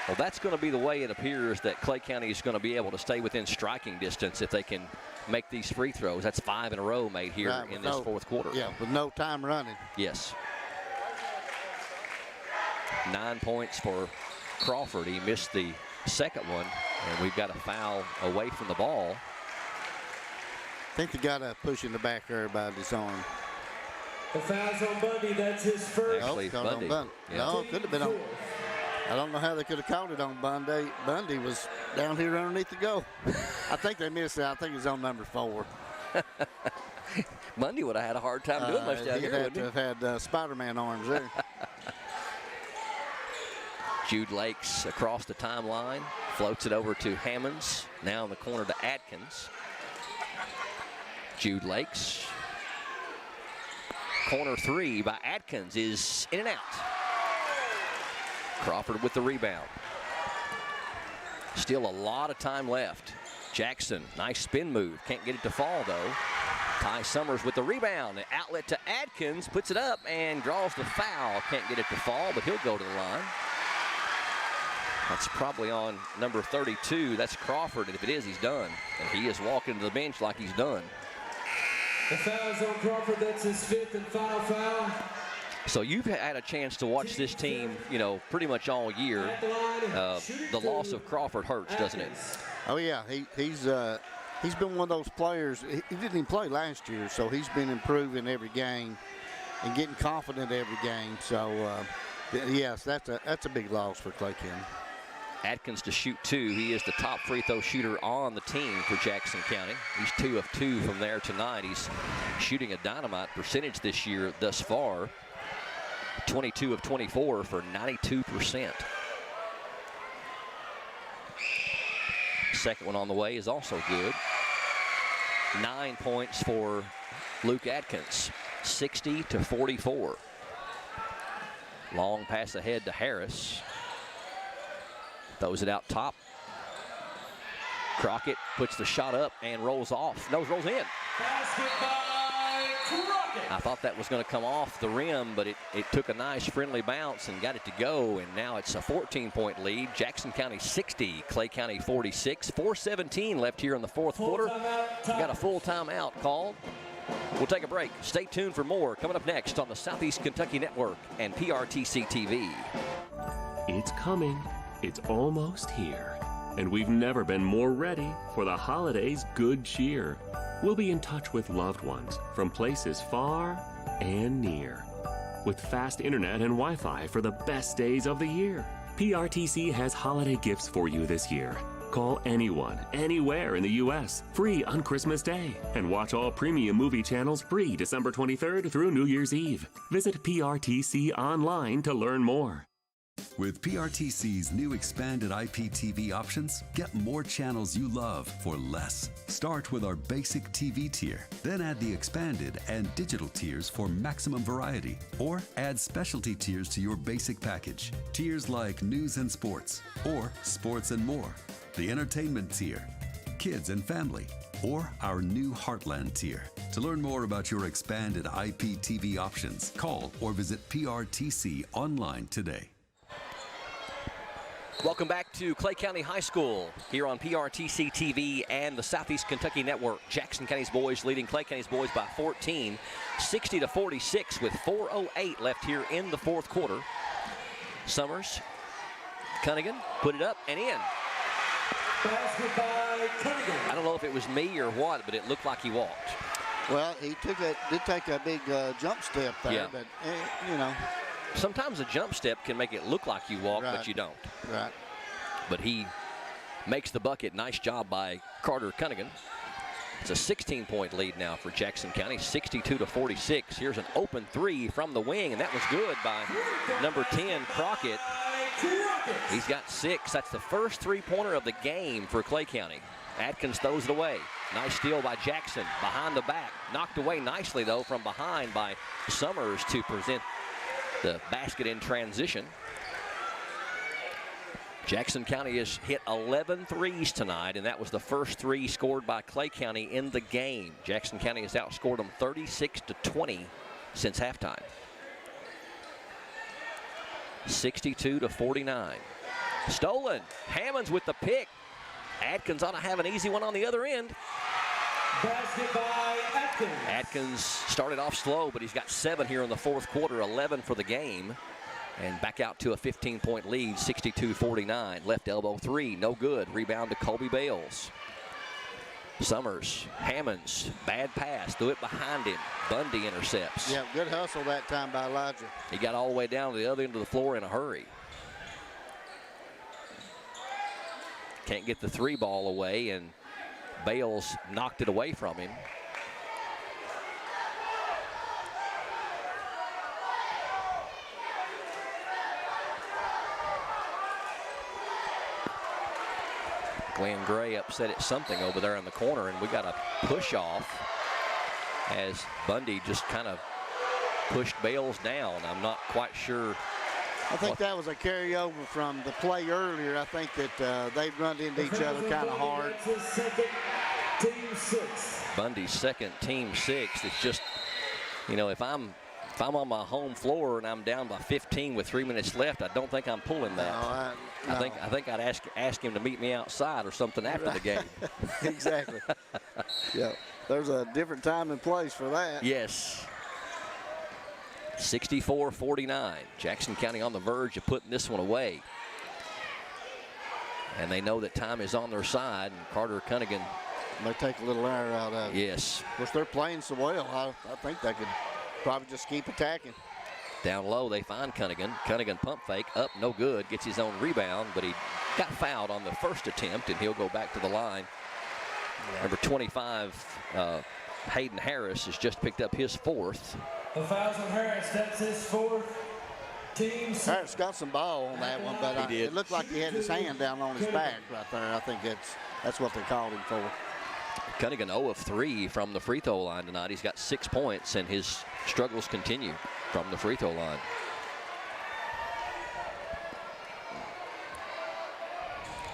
Well, that's going to be the way it appears that Clay County is going to be able to stay within striking distance if they can make these free throws. That's 5 in a row made here in this 4th quarter. Yeah, with no time running. Yes. 9 points for Crawford. He missed the second one, and we've got a foul away from the ball. I think they got a push in the back there by his arm. The foul's on Bundy, that's his 1st. Actually, Bundy. Yeah. No, it could have been on. I don't know how they could have called it on Bundy. Bundy was down here underneath the goal. I think they missed it. I think it was on number 4. Bundy would have had a hard time doing much down here, wouldn't he? He'd have had Spider-Man arms there. Jude Lakes across the timeline, floats it over to Hammonds, now in the corner to Atkins. Jude Lakes. Corner 3 by Atkins is in and out. Crawford with the rebound. Still a lot of time left. Jackson, nice spin move. Can't get it to fall, though. Ty Summers with the rebound. The outlet to Atkins, puts it up and draws the foul. Can't get it to fall, but he'll go to the line. That's probably on number 32. That's Crawford, and if it is, he's done. And he is walking to the bench like he's done. The foul's on Crawford. That's his 5th and final foul. So you've had a chance to watch this team, you know, pretty much all year. The loss of Crawford hurts, doesn't it? Oh yeah, he's been one of those players. He didn't even play last year, so he's been improving every game and getting confident every game. So yes, that's a big loss for Clay County. Atkins to shoot 2. He is the top free throw shooter on the team for Jackson County. He's 2 of 2 from there tonight. He's shooting a dynamite percentage this year thus far. 22 of 24 for 92%. Second one on the way is also good. 9 points for Luke Atkins. 60-44. Long pass ahead to Harris. Throws it out top. Crockett puts the shot up and rolls off. No, rolls in. Basket by Crockett. I thought that was going to come off the rim, but it took a nice friendly bounce and got it to go, and now it's a 14-point lead. Jackson County 60, Clay County 46. 4:17 left here in the 4th quarter. We got a full timeout called. We'll take a break. Stay tuned for more coming up next on the Southeast Kentucky Network and PRTC TV. It's coming. It's almost here. And we've never been more ready for the holidays' good cheer. We'll be in touch with loved ones from places far and near, with fast internet and Wi-Fi for the best days of the year. PRTC has holiday gifts for you this year. Call anyone, anywhere in the U.S., free on Christmas Day, and watch all premium movie channels free December 23rd through New Year's Eve. Visit PRTC online to learn more. With PRTC's new expanded IPTV options, get more channels you love for less. Start with our basic TV tier, then add the expanded and digital tiers for maximum variety, or add specialty tiers to your basic package. Tiers like news and sports, or sports and more, the entertainment tier, kids and family, or our new Heartland tier. To learn more about your expanded IPTV options, call or visit PRTC online today. Welcome back to Clay County High School here on PRTC TV and the Southeast Kentucky Network. Jackson County's boys leading Clay County's boys by 14, 60-46 with 4:08 left here in the fourth quarter. Summers, Cunningham put it up and in. Basket by Cunningham. I don't know if it was me or what, but it looked like he walked. Well, he did take a big jump step there, Yeah. but, you know. Sometimes a jump step can make it look like you walk, Right. but you don't. Right. But he makes the bucket. Nice job by Carter Cunningham. It's a 16-point lead now for Jackson County, 62-46. Here's an open three from the wing, and that was good by number 10, Crockett. He's got 6. That's the first three-pointer of the game for Clay County. Atkins throws it away. Nice steal by Jackson behind the back. Knocked away nicely, though, from behind by Summers to present the basket in transition. Jackson County has hit 11 threes tonight, and that was the first 3 scored by Clay County in the game. Jackson County has outscored them 36-20 since halftime. 62-49. Stolen. Hammonds with the pick. Atkins ought to have an easy one on the other end. Basket by Atkins. Atkins started off slow, but he's got 7 here in the fourth quarter, 11 for the game. And back out to a 15-point lead, 62-49. Left elbow 3, no good. Rebound to Colby Bales. Summers, Hammonds, bad pass, threw it behind him. Bundy intercepts. Yeah, good hustle that time by Elijah. He got all the way down to the other end of the floor in a hurry. Can't get the 3 ball away, and Bales knocked it away from him. Glenn Gray upset at something over there in the corner, and we got a push off as Bundy just kind of pushed Bales down. I'm not quite sure. I think that was a carryover from the play earlier. I think that they'd run into each other kind of hard. Team 6. Bundy's second, team 6. It's just, you know, if I'm on my home floor and I'm down by 15 with 3 minutes left, I don't think I'm pulling that. No, I think I'd ask him to meet me outside or something after the game. Exactly. Yeah, there's a different time and place for that. Yes. 64-49. Jackson County on the verge of putting this one away. And they know that time is on their side, and Carter Cunningham may take a little air out of it. Yes. Of course, they're playing so well. I think they could probably just keep attacking. Down low, they find Cunningham. Cunningham pump fake, up, no good. Gets his own rebound, but he got fouled on the first attempt, and he'll go back to the line. Yeah. Number 25, Hayden Harris, has just picked up his 4th. The fouls on Harris, that's his 4th. Team 6. Harris got some ball on that one, but it looked like he had his hand down on his back right there. I think that's what they called him for. Cunningham 0 of 3 from the free throw line tonight. He's got 6 points, and his struggles continue from the free throw line.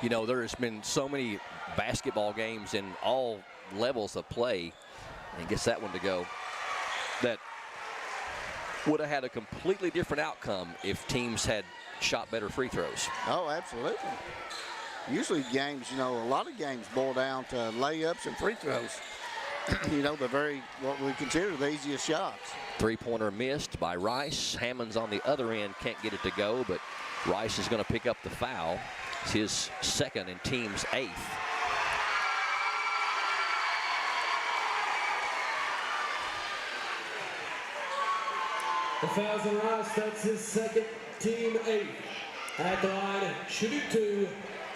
You know, there has been so many basketball games in all levels of play, and gets that one to go, that would have had a completely different outcome if teams had shot better free throws. Oh, absolutely. Usually games, you know, a lot of games boil down to layups and free throws. You know, what we consider the easiest shots. 3-pointer missed by Rice. Hammonds on the other end can't get it to go, but Rice is going to pick up the foul. It's his 2nd and team's 8th. The fouls on Rice, that's his 2nd, team 8th. At the line, shooting 2,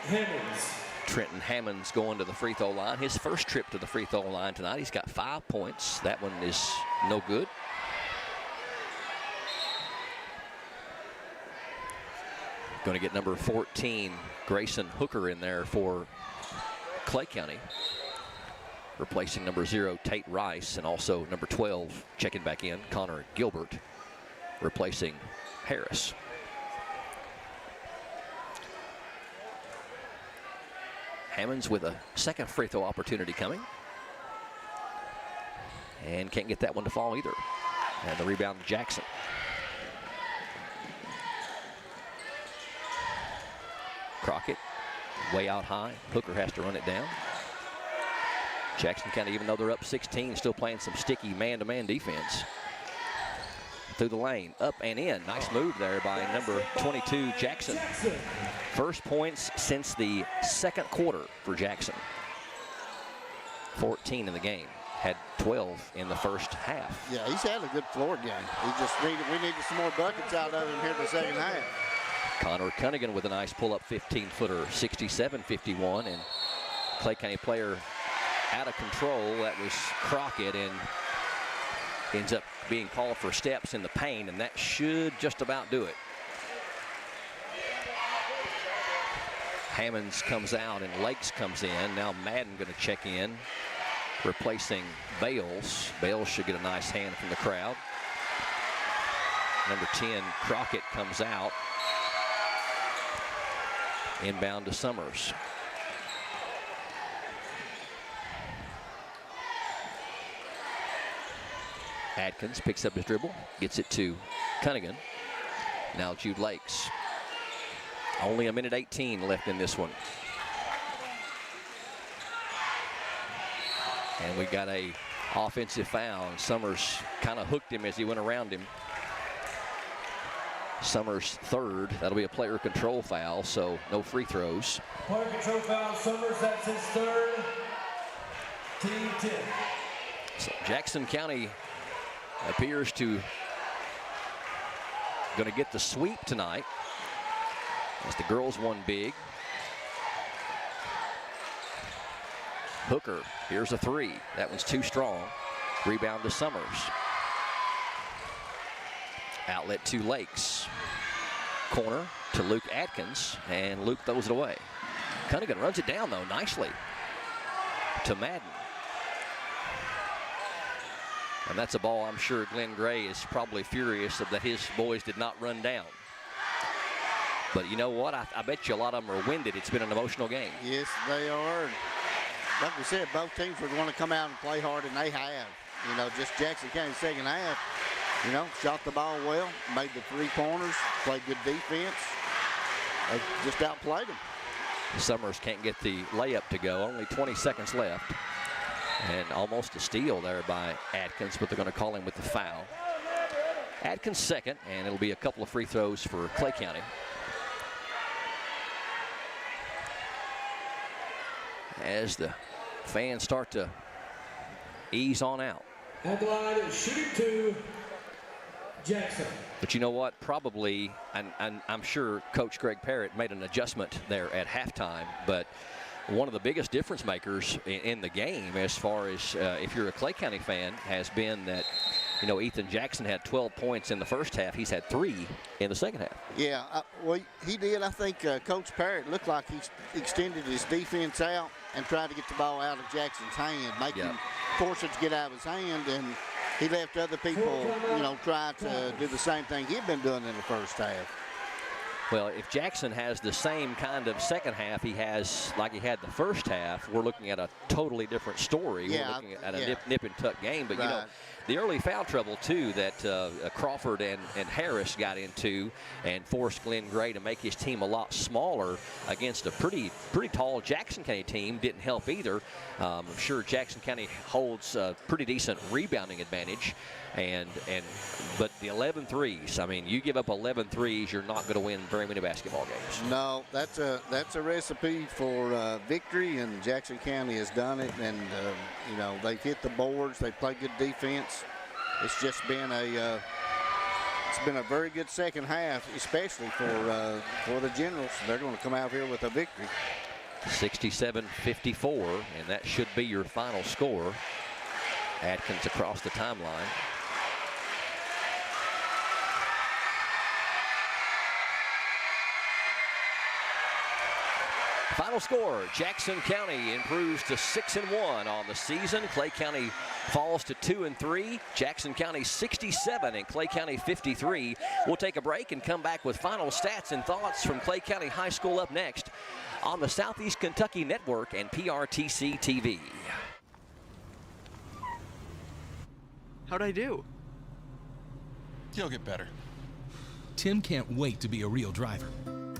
Hammonds. Trenton Hammonds going to the free throw line. His first trip to the free throw line tonight. He's got 5 points. That one is no good. Going to get number 14, Grayson Hooker, in there for Clay County, replacing number 0, Tate Rice, and also number 12, checking back in, Connor Gilbert, replacing Harris. Hammonds with a second free throw opportunity coming. And can't get that one to fall either. And the rebound to Jackson. Crockett way out high. Hooker has to run it down. Jackson County, even though they're up 16, still playing some sticky man-to-man defense. Through the lane, up and in. Nice move there by number 22, Jackson. First points since the second quarter for Jackson. 14 in the game. Had 12 in the first half. Yeah, he's had a good floor game. We needed some more buckets out of him here in the second half. Connor Cunningham with a nice pull-up 15-footer, 67-51, and Clay County player out of control. That was Crockett, and ends up being called for steps in the paint, and that should just about do it. Hammonds comes out and Lakes comes in. Now Madden going to check in, replacing Bales. Bales should get a nice hand from the crowd. Number 10, Crockett, comes out. Inbound to Summers. Atkins picks up his dribble, gets it to Cunningham. Now Jude Lakes. Only a minute 18 left in this one. And we got a offensive foul. Summers kind of hooked him as he went around him. Summers third. That'll be a player control foul, so no free throws. Player control foul, Summers, that's his third. Team 10. So Jackson County appears to going to get the sweep tonight as the girls won big. Hooker, here's a three. That one's too strong. Rebound to Summers. Outlet to Lakes. Corner to Luke Atkins, and Luke throws it away. Cunningham runs it down, though, nicely to Madden. And that's a ball I'm sure Glenn Gray is probably furious that his boys did not run down. But you know what? I bet you a lot of them are winded. It's been an emotional game. Yes, they are. Like we said, both teams were going to come out and play hard, and they have. You know, just Jackson County second half, you know, shot the ball well, made the three-pointers, played good defense. They just outplayed them. Summers can't get the layup to go. Only 20 seconds left. And almost a steal there by Atkins, but they're going to call him with the foul. Atkins second, and it'll be a couple of free throws for Clay County. As the fans start to ease on out. At the line, shooting two, Jackson. But you know what? Probably, and I'm sure Coach Greg Parrott made an adjustment there at halftime, but one of the biggest difference makers in the game, as far as if you're a Clay County fan, has been that, you know, Ethan Jackson had 12 points in the first half. He's had 3 in the second half. Yeah, well, he did. I think Coach Parrott looked like he extended his defense out and tried to get the ball out of Jackson's hand, make him force it to get out of his hand, and he left other people, you know, try to do the same thing he'd been doing in the first half. Well, if Jackson has the same kind of second half he has like he had the first half, we're looking at a totally different story. Yeah, we're looking at a nip and tuck game. But, right. you know, the early foul trouble, too, that Crawford and Harris got into and forced Glenn Gray to make his team a lot smaller against a pretty tall Jackson County team didn't help either. I'm sure Jackson County holds a pretty decent rebounding advantage. But the 11 threes, I mean, you give up 11 threes, you're not going to win very many basketball games. No, that's a recipe for victory, and Jackson County has done it. And you know, they've hit the boards, they play good defense. It's just been a very good second half, especially for the Generals. They're going to come out here with a victory. 67-54, and that should be your final score. Atkins across the timeline. Final score, Jackson County improves to 6-1 on the season. Clay County falls to 2-3. Jackson County 67 and Clay County 53. We'll take a break and come back with final stats and thoughts from Clay County High School up next on the Southeast Kentucky Network and PRTC TV. How'd I do? You'll get better. Tim can't wait to be a real driver.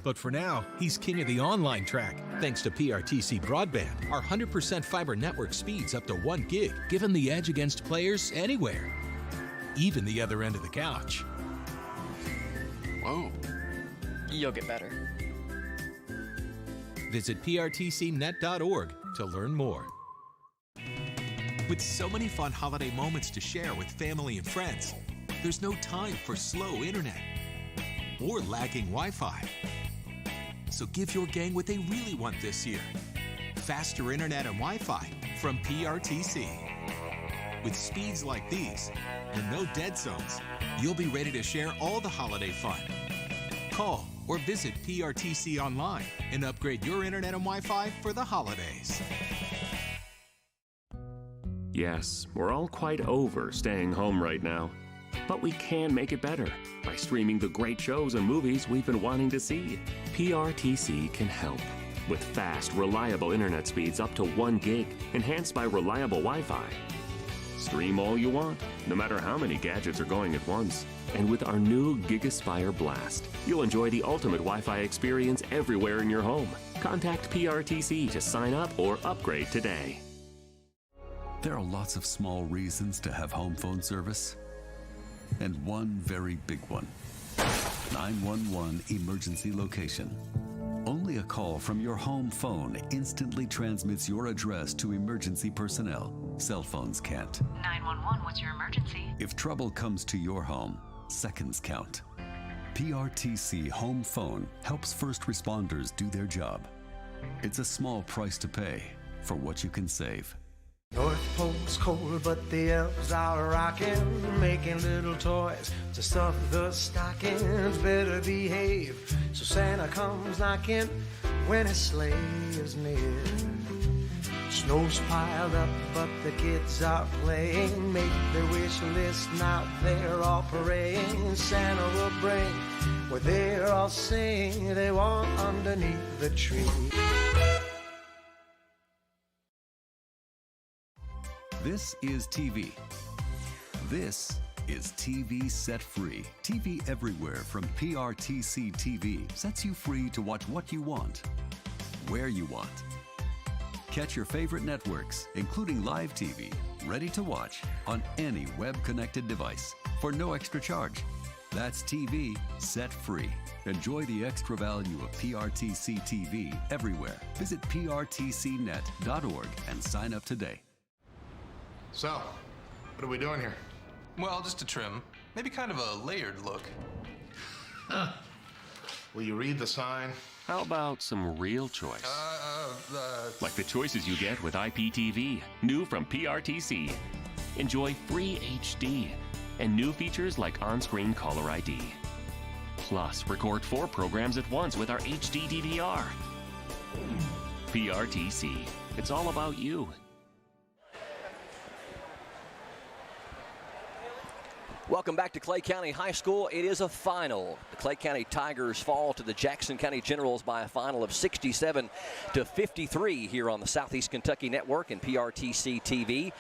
But for now, he's king of the online track. Thanks to PRTC Broadband, our 100% fiber network speeds up to 1 gig, give him the edge against players anywhere, even the other end of the couch. Whoa. You'll get better. Visit prtcnet.org to learn more. With so many fun holiday moments to share with family and friends, there's no time for slow internet or lagging Wi-Fi. So give your gang what they really want this year: faster internet and Wi-Fi from PRTC. With speeds like these and no dead zones, you'll be ready to share all the holiday fun. Call or visit PRTC online and upgrade your internet and Wi-Fi for the holidays. Yes, we're all quite over staying home right now. But we can make it better by streaming the great shows and movies we've been wanting to see. PRTC can help with fast, reliable internet speeds up to 1 gig, enhanced by reliable Wi-Fi. Stream all you want, no matter how many gadgets are going at once. And with our new GigaSpire Blast, you'll enjoy the ultimate Wi-Fi experience everywhere in your home. Contact PRTC to sign up or upgrade today. There are lots of small reasons to have home phone service, and one very big one: 911 emergency location. Only a call from your home phone instantly transmits your address to emergency personnel. Cell phones can't. 911, what's your emergency? If trouble comes to your home, seconds count. PRTC Home Phone helps first responders do their job. It's a small price to pay for what you can save. North Pole's cold, but the elves are rocking, making little toys to stuff the stockings. Better behave, so Santa comes knocking when his sleigh is near. Snow's piled up, but the kids are playing. Make their wish list, now they're all praying. Santa will bring what they're all saying they want underneath the tree. This is TV. This is TV Set Free. TV everywhere from PRTC TV sets you free to watch what you want, where you want. Catch your favorite networks, including live TV, ready to watch on any web-connected device for no extra charge. That's TV Set Free. Enjoy the extra value of PRTC TV everywhere. Visit prtcnet.org and sign up today. So, what are we doing here? Well, just a trim. Maybe kind of a layered look. Will you read the sign? How about some real choice? Like the choices you get with IPTV, new from PRTC. Enjoy free HD and new features like on-screen caller ID. Plus, record 4 programs at once with our HD DVR. PRTC, it's all about you. Welcome back to Clay County High School. It is a final. The Clay County Tigers fall to the Jackson County Generals by a final of 67-53 here on the Southeast Kentucky Network and PRTC TV.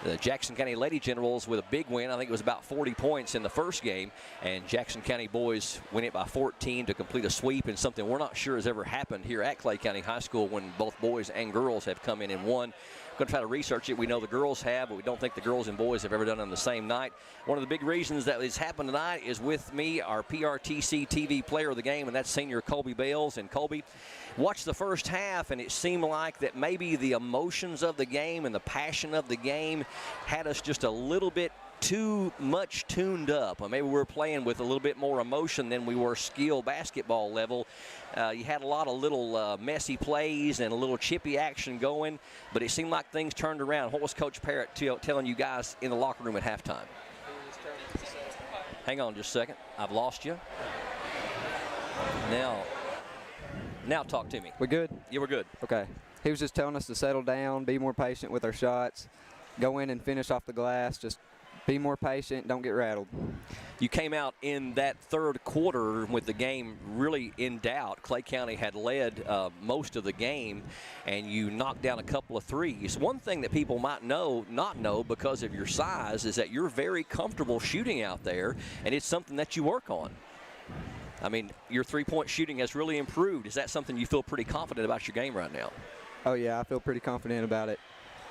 The Jackson County Lady Generals with a big win. I think it was about 40 points in the first game. And Jackson County boys win it by 14 to complete a sweep, and something we're not sure has ever happened here at Clay County High School when both boys and girls have come in and won. Going to try to research it. We know the girls have, but we don't think the girls and boys have ever done it on the same night. One of the big reasons that it's happened tonight is with me, our PRTC TV player of the game, and that's senior Colby Bales. And Colby, watched the first half, and it seemed like that maybe the emotions of the game and the passion of the game had us just a little bit too much tuned up. Or maybe we were playing with a little bit more emotion than we were skill basketball level. You had a lot of little messy plays and a little chippy action going, but it seemed like things turned around. What was Coach Parrott telling you guys in the locker room at halftime? Hang on just a second. I've lost you. Now, Now talk to me. We good? Yeah, we're good. Okay. He was just telling us to settle down, be more patient with our shots, go in and finish off the glass, just be more patient, don't get rattled. You came out in that third quarter with the game really in doubt. Clay County had led most of the game, and you knocked down a couple of threes. One thing that people might not know because of your size is that you're very comfortable shooting out there, and it's something that you work on. I mean, your three-point shooting has really improved. Is that something you feel pretty confident about your game right now? Oh, yeah, I feel pretty confident about it.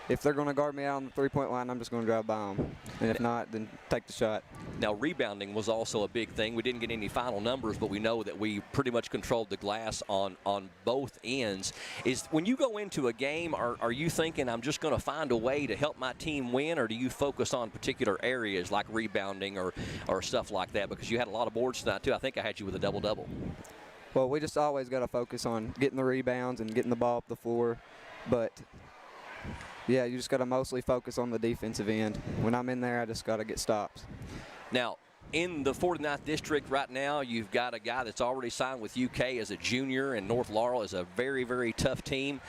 If they're going to guard me out on the three-point line, I'm just going to drive by them. And if not, then take the shot. Now, rebounding was also a big thing. We didn't get any final numbers, but we know that we pretty much controlled the glass on both ends. When you go into a game, are you thinking, I'm just going to find a way to help my team win, or do you focus on particular areas like rebounding or stuff like that? Because you had a lot of boards tonight, too. I think I had you with a double-double. Well, we just always got to focus on getting the rebounds and getting the ball up the floor. But, yeah, you just got to mostly focus on the defensive end. When I'm in there, I just got to get stops. Now, in the 49th District right now, you've got a guy that's already signed with UK as a junior, and North Laurel is a very, very tough team.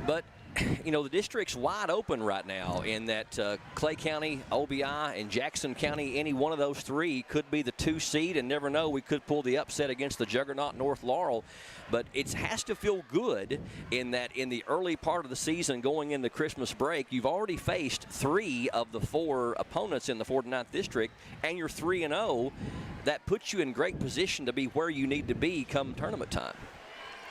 But, you know, the district's wide open right now in that Clay County, OBI, and Jackson County, any one of those three could be the 2 seed, and never know, we could pull the upset against the juggernaut North Laurel. But it has to feel good in that in the early part of the season going into Christmas break, you've already faced 3 of the 4 opponents in the 49th District, and you're 3-0. That puts you in great position to be where you need to be come tournament time.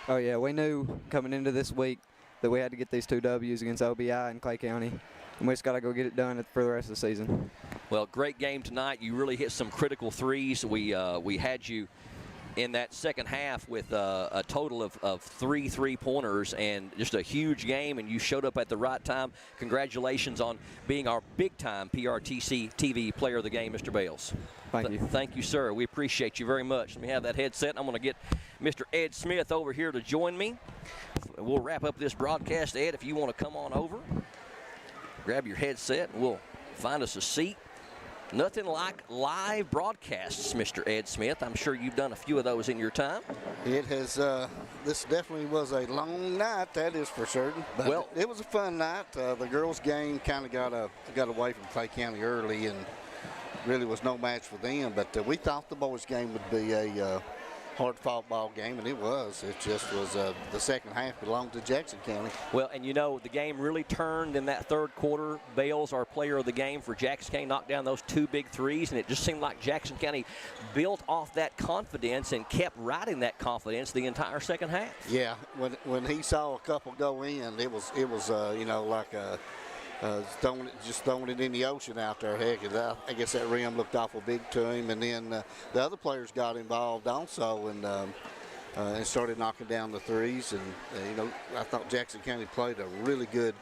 Oh, yeah, we knew coming into this week that we had to get these 2 W's against OBI and Clay County, and we just got to go get it done for the rest of the season. Well, great game tonight. You really hit some critical threes. We had you in that second half with a total of 3 3-pointers and just a huge game, and you showed up at the right time. Congratulations on being our big-time PRTC TV player of the game, Mr. Bales. Thank you. Thank you, sir. We appreciate you very much. Let me have that headset. I'm going to get Mr. Ed Smith over here to join me. We'll wrap up this broadcast. Ed, if you want to come on over, grab your headset, and we'll find us a seat. Nothing like live broadcasts, Mr. Ed Smith. I'm sure you've done a few of those in your time. It has. This definitely was a long night, that is for certain. But well, it was a fun night. The girls' game kind of got away from Clay County early, and really was no match for them. But we thought the boys' game would be a hard-fought ball game, and it was. It just was the second half belonged to Jackson County. Well, and you know, the game really turned in that third quarter. Bales, our player of the game for Jackson County, knocked down those 2 big threes, and it just seemed like Jackson County built off that confidence and kept riding that confidence the entire second half. Yeah, when he saw a couple go in, it was you know, like throwing it in the ocean out there. Heck, I guess that rim looked awful big to him, and then the other players got involved also and started knocking down the threes. And you know, I thought Jackson County played a really good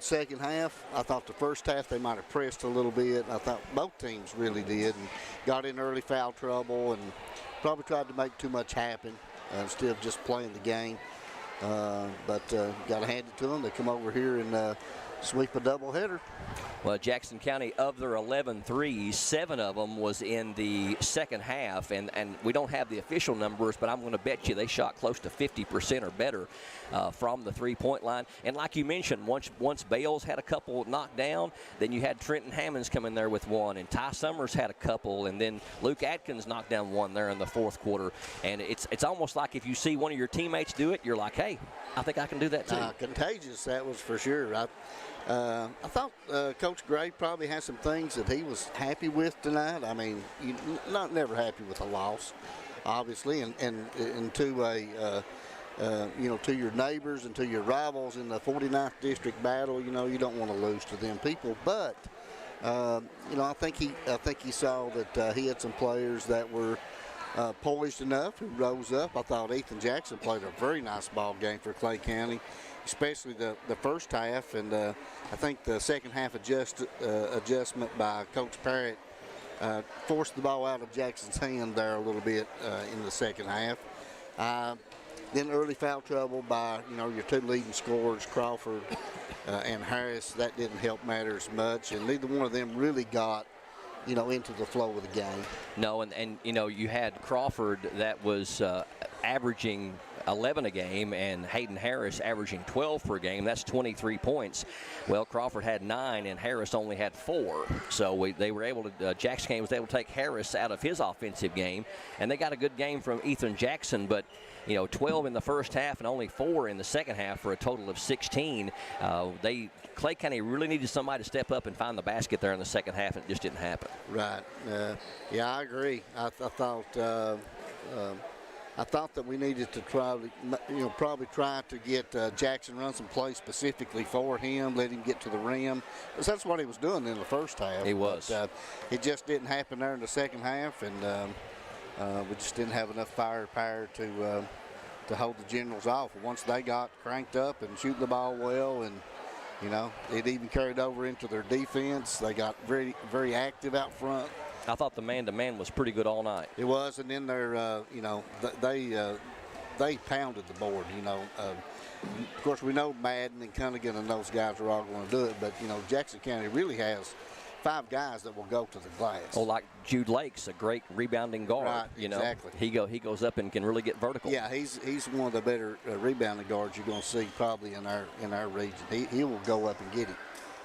second half. I thought the first half they might have pressed a little bit. I thought both teams really did, and got in early foul trouble and probably tried to make too much happen instead of just playing the game. But got to hand it to them. They come over here and sweep a doubleheader. Well, Jackson County, of their 11 threes, 7 of them was in the second half, and we don't have the official numbers, but I'm going to bet you they shot close to 50% or better from the three-point line. And like you mentioned, once Bales had a couple knocked down, then you had Trenton Hammonds come in there with 1, and Ty Summers had a couple, and then Luke Atkins knocked down 1 there in the fourth quarter. And it's almost like if you see one of your teammates do it, you're like, hey, I think I can do that too. Contagious, that was for sure. I thought Coach Gray probably had some things that he was happy with tonight. I mean, you're never happy with a loss, obviously, and to a you know, to your neighbors and to your rivals in the 49th District battle, you know, you don't want to lose to them people. But you know, I think he saw that he had some players that were poised enough who rose up. I thought Ethan Jackson played a very nice ball game for Clay County, especially the first half, and I think the second half adjustment by Coach Parrott forced the ball out of Jackson's hand there a little bit in the second half. Then early foul trouble by, you know, your 2 leading scorers, Crawford and Harris. That didn't help matters much, and neither one of them really got, you know, into the flow of the game. No, and you know, you had Crawford that was averaging 11 a game and Hayden Harris averaging 12 per game. That's 23 points. Well, Crawford had 9 and Harris only had 4. So they were able to, Jackson County was able to take Harris out of his offensive game, and they got a good game from Ethan Jackson, but 12 in the first half and only 4 in the second half for a total of 16. Clay County really needed somebody to step up and find the basket there in the second half, and it just didn't happen. Right. Yeah, I agree. I thought that we needed to probably try to get Jackson run some plays specifically for him, let him get to the rim. Because that's what he was doing in the first half. He was. But, it just didn't happen there in the second half, and we just didn't have enough firepower to hold the Generals off. Once they got cranked up and shooting the ball well, and it even carried over into their defense. They got very, very active out front. I thought the man-to-man was pretty good all night. It was, and then they pounded the board. Of course, we know Madden and Cunningham and those guys are all going to do it, but Jackson County really has 5 guys that will go to the glass. Oh, like Jude Lakes, a great rebounding guard. Right, exactly. He goes up and can really get vertical. Yeah, he's one of the better rebounding guards you're going to see probably in our region. He will go up and get it.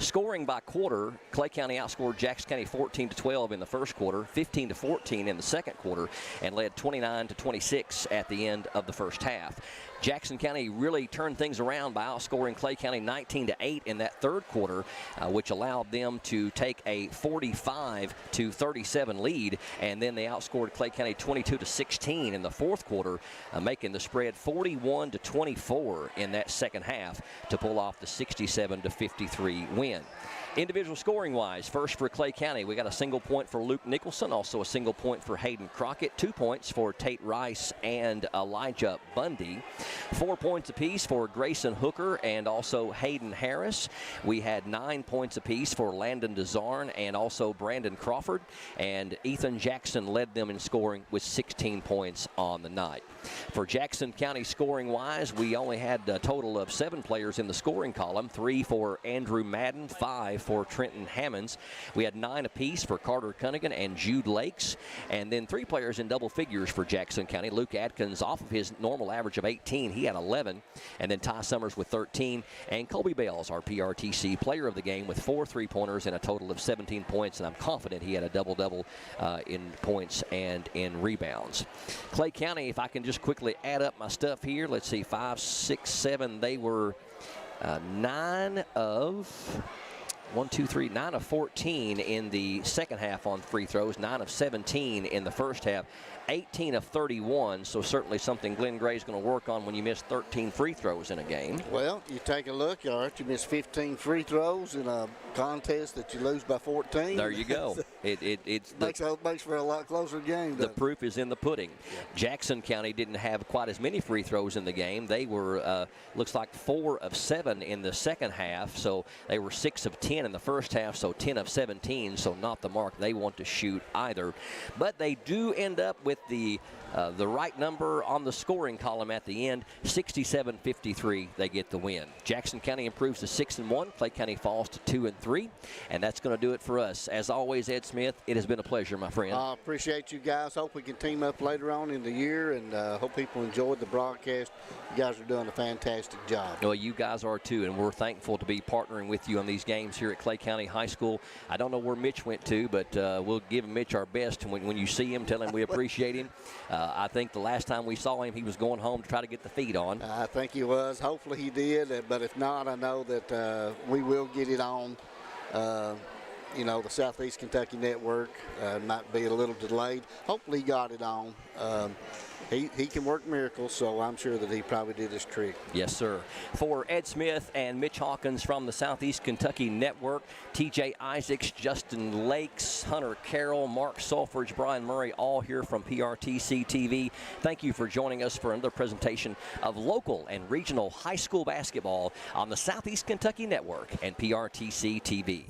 Scoring by quarter, Clay County outscored Jackson County 14-12 in the first quarter, 15-14 in the second quarter, and led 29-26 at the end of the first half. Jackson County really turned things around by outscoring Clay County 19-8 in that third quarter, which allowed them to take a 45-37 lead, and then they outscored Clay County 22-16 in the fourth quarter, making the spread 41-24 in that second half to pull off the 67-53 win. Individual scoring-wise, first for Clay County, we got a single point for Luke Nicholson, also a single point for Hayden Crockett, 2 points for Tate Rice and Elijah Bundy, 4 points apiece for Grayson Hooker and also Hayden Harris. We had 9 points apiece for Landon DeZarn and also Brandon Crawford, and Ethan Jackson led them in scoring with 16 points on the night. For Jackson County scoring-wise, we only had a total of 7 players in the scoring column, 3 for Andrew Madden, 5 for Trenton Hammonds. We had 9 apiece for Carter Cunningham and Jude Lakes, and then 3 players in double figures for Jackson County. Luke Adkins, off of his normal average of 18, he had 11, and then Ty Summers with 13, and Colby Bales, our PRTC player of the game, with 4 3-pointers and a total of 17 points, and I'm confident he had a double-double in points and in rebounds. Clay County, if I can just quickly add up my stuff here, let's see, 5, 6, 7, they were 9 of 14 in the second half on free throws, 9 of 17 in the first half, 18 of 31, so certainly something Glenn Gray's going to work on when you miss 13 free throws in a game. Well, you take a look, all right, you miss 15 free throws in a contest that you lose by 14. There you go. It makes for a lot closer game. The proof is in the pudding. Yeah. Jackson County didn't have quite as many free throws in the game. They were, looks like 4 of 7 in the second half, so they were 6 of 10 in the first half, so 10 of 17, so not the mark they want to shoot either. But they do end up with the right number on the scoring column at the end, 67-53. They get the win. Jackson County improves to 6-1. Clay County falls to 2-3, and that's going to do it for us. As always, Ed Smith, it has been a pleasure, my friend. I appreciate you guys. Hope we can team up later on in the year, and hope people enjoyed the broadcast. You guys are doing a fantastic job. Well, you guys are too, and we're thankful to be partnering with you on these games here at Clay County High School. I don't know where Mitch went to, but we'll give Mitch our best. When you see him, tell him we appreciate him. I think the last time we saw him, he was going home to try to get the feed on. I think he was. Hopefully he did, but if not, I know that we will get it on. The Southeast Kentucky Network might be a little delayed. Hopefully he got it on. He can work miracles, so I'm sure that he probably did his trick. Yes, sir. For Ed Smith and Mitch Hawkins from the Southeast Kentucky Network, TJ Isaacs, Justin Lakes, Hunter Carroll, Mark Sulfridge, Brian Murray, all here from PRTC TV. Thank you for joining us for another presentation of local and regional high school basketball on the Southeast Kentucky Network and PRTC TV.